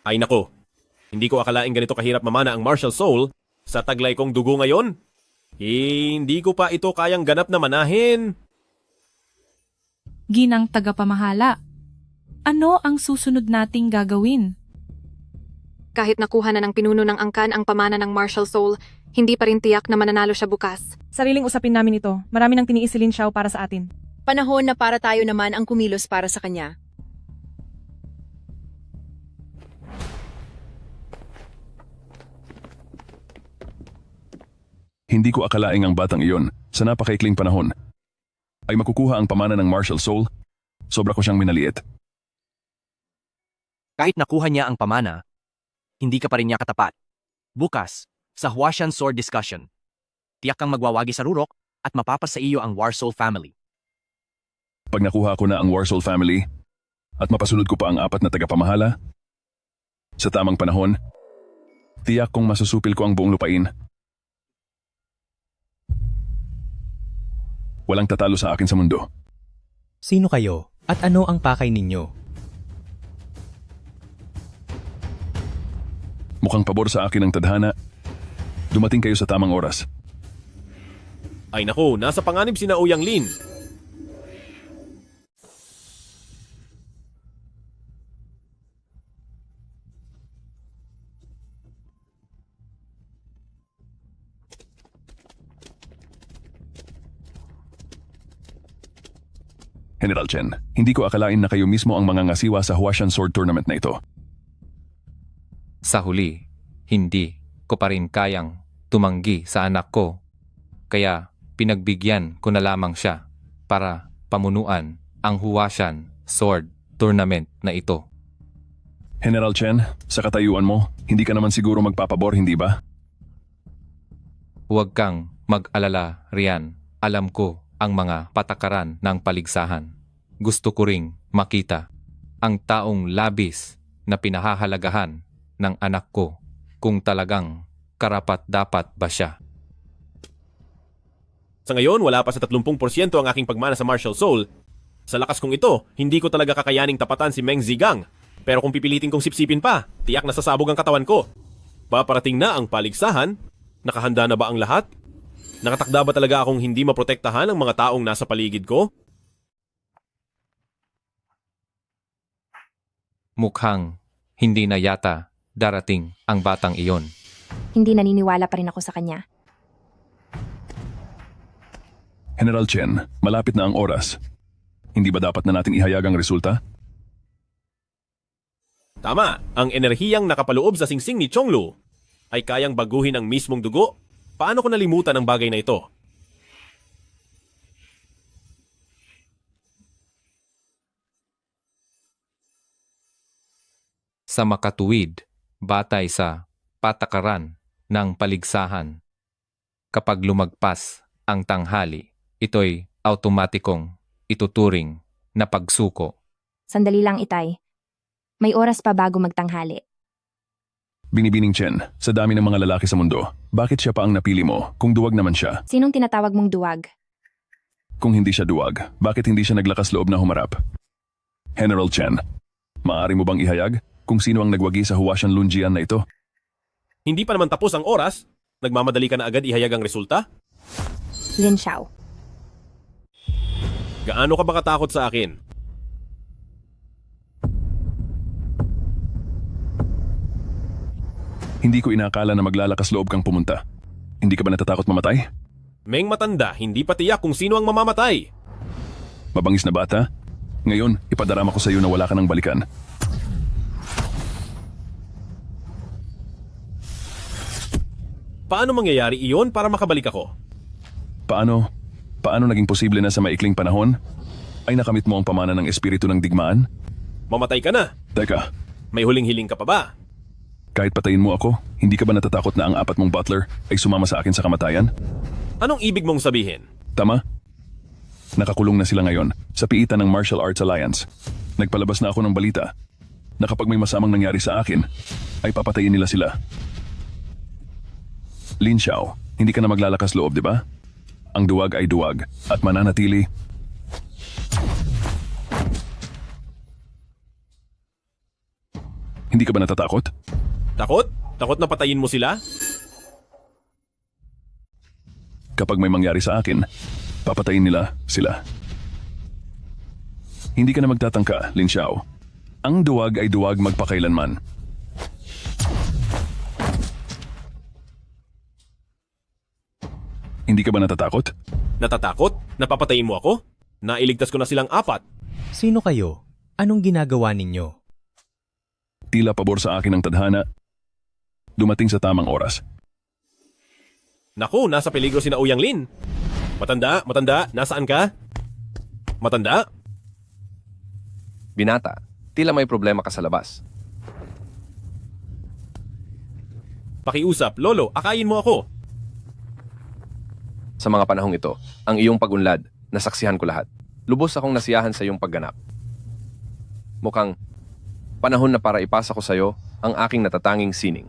Ay nako, hindi ko akalaing ganito kahirap mamana ang martial soul sa taglay kong dugo ngayon. Hindi ko pa ito kayang ganap na manahin. Ginang tagapamahala, ano ang susunod nating gagawin? Kahit nakuha na ng pinuno ng angkan ang pamana ng martial soul, hindi pa rin tiyak na mananalo siya bukas. Sariling usapin namin ito. Marami nang tiniis si Lin Xiao para sa atin. Panahon na para tayo naman ang kumilos para sa kanya. Hindi ko akalaing ang batang iyon, sa napakaikling panahon, ay makukuha ang pamana ng martial soul. Sobra ko siyang minaliit. Kahit nakuha niya ang pamana, hindi ka pa rin niya katapat. Bukas, sa Huashan Sword Discussion, tiyak kang magwawagi sa rurok at mapapas sa iyo ang Warsoul family. Pag nakuha ko na ang Warsoul family, at mapasunod ko pa ang 4 na tagapamahala, sa tamang panahon, tiyak kong masusupil ko ang buong lupain. Walang tatalo sa akin sa mundo. Sino kayo at ano ang pakay ninyo? Mukhang pabor sa akin ang tadhana. Dumating kayo sa tamang oras. Ay nako, nasa panganib si Ouyang Lin. General Chen, hindi ko akalain na kayo mismo ang mga ngasiwa sa Huashan Sword Tournament na ito. Sa huli, hindi ko pa rin kayang tumanggi sa anak ko. Kaya pinagbigyan ko na lamang siya para pamunuan ang Huashan Sword Tournament na ito. General Chen, sa katayuan mo, hindi ka naman siguro magpapabor, hindi ba? Huwag kang mag-alala, Rian. Alam ko ang mga patakaran ng paligsahan. Gusto ko ring makita ang taong labis na pinahahalagahan ng anak ko kung talagang karapat-dapat ba siya. Sa ngayon, wala pa sa 30% ang aking pagmana sa martial soul. Sa lakas kong ito, hindi ko talaga kakayaning tapatan si Meng Zigang. Pero kung pipilitin kong sipsipin pa, tiyak na sasabog ang katawan ko. Paparating na ang paligsahan. Nakahanda na ba ang lahat? Nakatakda ba talaga akong hindi maprotektahan ang mga taong nasa paligid ko? Mukhang hindi na yata darating ang batang iyon. Hindi naniniwala pa rin ako sa kanya. General Chen, malapit na ang oras. Hindi ba dapat na natin ihayag ang resulta? Tama, ang enerhiyang nakapaloob sa singsing ni Chonglu ay kayang baguhin ang mismong dugo. Paano ko nalimutan ang bagay na ito? Sa makatuwid, batay sa patakaran ng paligsahan. Kapag lumagpas ang tanghali, ito'y automatikong ituturing na pagsuko. Sandali lang, Itay. May oras pa bago magtanghali. Binibining Chen, sa dami ng mga lalaki sa mundo, bakit siya pa ang napili mo kung duwag naman siya? Sinong tinatawag mong duwag? Kung hindi siya duwag, bakit hindi siya naglakas loob na humarap? General Chen, maaari mo bang ihayag kung sino ang nagwagi sa Huashan Lunjian na ito? Hindi pa naman tapos ang oras. Nagmamadali ka na agad ihayag ang resulta? Lin Xiao. Gaano ka ba katakot sa akin? Hindi ko inakala na maglalakas loob kang pumunta. Hindi ka ba natatakot mamatay? Meng matanda, hindi pa tiyak kung sino ang mamamatay. Mabangis na bata? Ngayon, ipadarama ko sa iyo na wala ka nang balikan. Paano mangyayari iyon para makabalik ako? Paano naging posible na sa maikling panahon ay nakamit mo ang pamana ng espiritu ng digmaan? Mamatay ka na. Teka, May huling hiling ka pa ba? kahit patayin mo ako, hindi ka ba natatakot na ang 4 mong butler ay sumama sa akin sa kamatayan? Anong ibig mong sabihin? Tama? Nakakulong na sila ngayon sa piitan ng Martial Arts Alliance. Nagpalabas na ako ng balita na kapag may masamang nangyari sa akin, ay papatayin nila sila. Lin Xiao, hindi ka na maglalakas loob, di ba? Ang duwag ay duwag at mananatili. Hindi ka ba natatakot? Takot? Takot na patayin mo sila? Kapag may mangyari sa akin, papatayin nila sila. Hindi ka na magtatangka, Lin Xiao. Ang duwag ay duwag magpakailanman. Hindi ka ba natatakot? Natatakot? Napapatayin mo ako? Nailigtas ko na silang 4. Sino kayo? Anong ginagawa ninyo? Tila pabor sa akin ang tadhana. Dumating sa tamang oras. Naku, nasa peligro si Ouyang Lin. Matanda, nasaan ka? Matanda? Binata, tila may problema ka sa labas. Pakiusap, Lolo, akayin mo ako. Sa mga panahong ito, ang iyong pagunlad, nasaksihan ko lahat. Lubos akong nasiyahan sa iyong pagganap. Mukhang panahon na para ipasa ko sa iyo ang aking natatanging sining.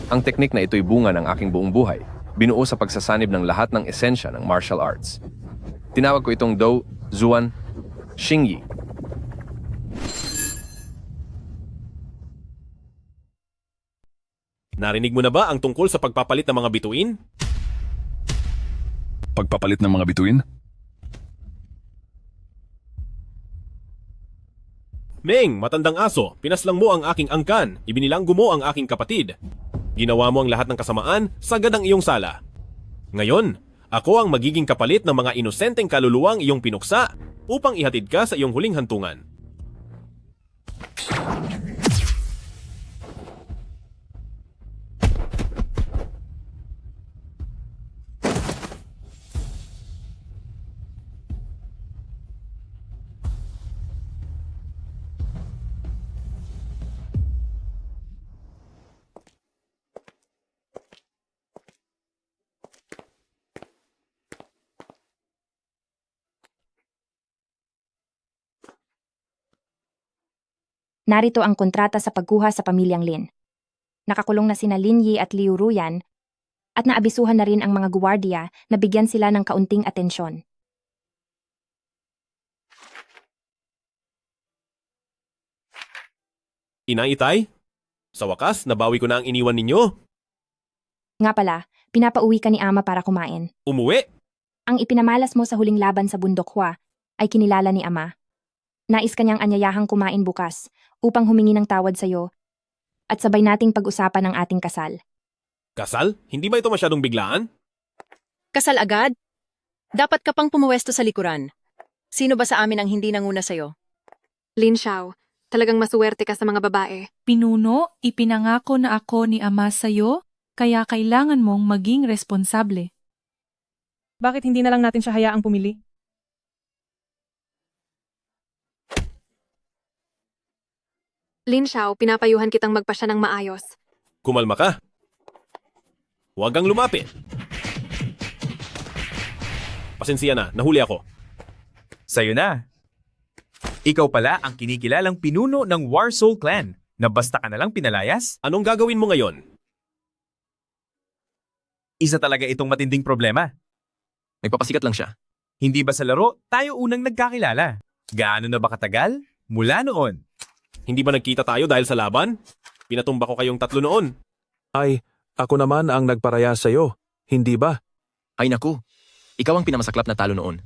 Ang teknik na ito'y bunga ng aking buong buhay, binuo sa pagsasanib ng lahat ng esensya ng martial arts. Tinawag ko itong Dou Zuan Xingyi. Narinig mo na ba ang tungkol sa pagpapalit ng mga bituin? Pagpapalit ng mga bituin? Meng, matandang aso, pinaslang mo ang aking angkan, ibinilanggo mo ang aking kapatid. Ginawa mo ang lahat ng kasamaan, sagad ang iyong sala. Ngayon, ako ang magiging kapalit ng mga inosenteng kaluluwang iyong pinuksa upang ihatid ka sa iyong huling hantungan. Narito ang kontrata sa pagkuha sa pamilyang Lin. Nakakulong na sina Lin Yi at Liu Ruyan at naabisuhan na rin ang mga guwardiya na bigyan sila ng kaunting atensyon. Inay-itay, sa wakas, nabawi ko na ang iniwan ninyo. Nga pala, pinapauwi ka ni Ama para kumain. Umuwi? Ang ipinamalas mo sa huling laban sa Bundok Hua ay kinilala ni Ama. Nais kanyang anyayahang kumain bukas upang humingi ng tawad sa iyo at sabay nating pag-usapan ang ating kasal. Kasal? Hindi ba ito masyadong biglaan? Kasal agad? Dapat ka pang pumuwesto sa likuran. Sino ba sa amin ang hindi nanguna sa'yo? Lin Xiao, talagang masuwerte ka sa mga babae. Pinuno, ipinangako na ako ni Ama sa'yo, kaya kailangan mong maging responsable. Bakit hindi na lang natin siya hayaang pumili? Lin Xiao, pinapayuhan kitang magpasya ng maayos. Kumalma ka. Huwag kang lumapit. Pasensya na, nahuli ako. Sa'yo na. Ikaw pala ang kinikilalang pinuno ng Warsoul Clan na basta ka nalang pinalayas? Anong gagawin mo ngayon? Isa talaga itong matinding problema. Nagpapasikat lang siya. Hindi ba sa laro tayo unang nagkakilala? Gaano na ba katagal? Mula noon. Hindi ba nagkita tayo dahil sa laban? Pinatumba ko kayong tatlo noon. Ay, ako naman ang nagparaya sa'yo. Hindi ba? Ay naku, ikaw ang pinamasaklap na talo noon.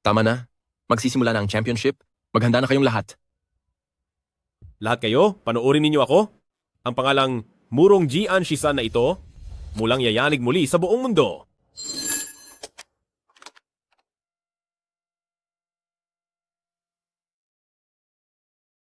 Tama na. Magsisimula na ang championship. Maghanda na kayong lahat. Lahat kayo, panoorin ninyo ako. Ang pangalang Murong Jian Shisan na ito, mulang yayanig muli sa buong mundo.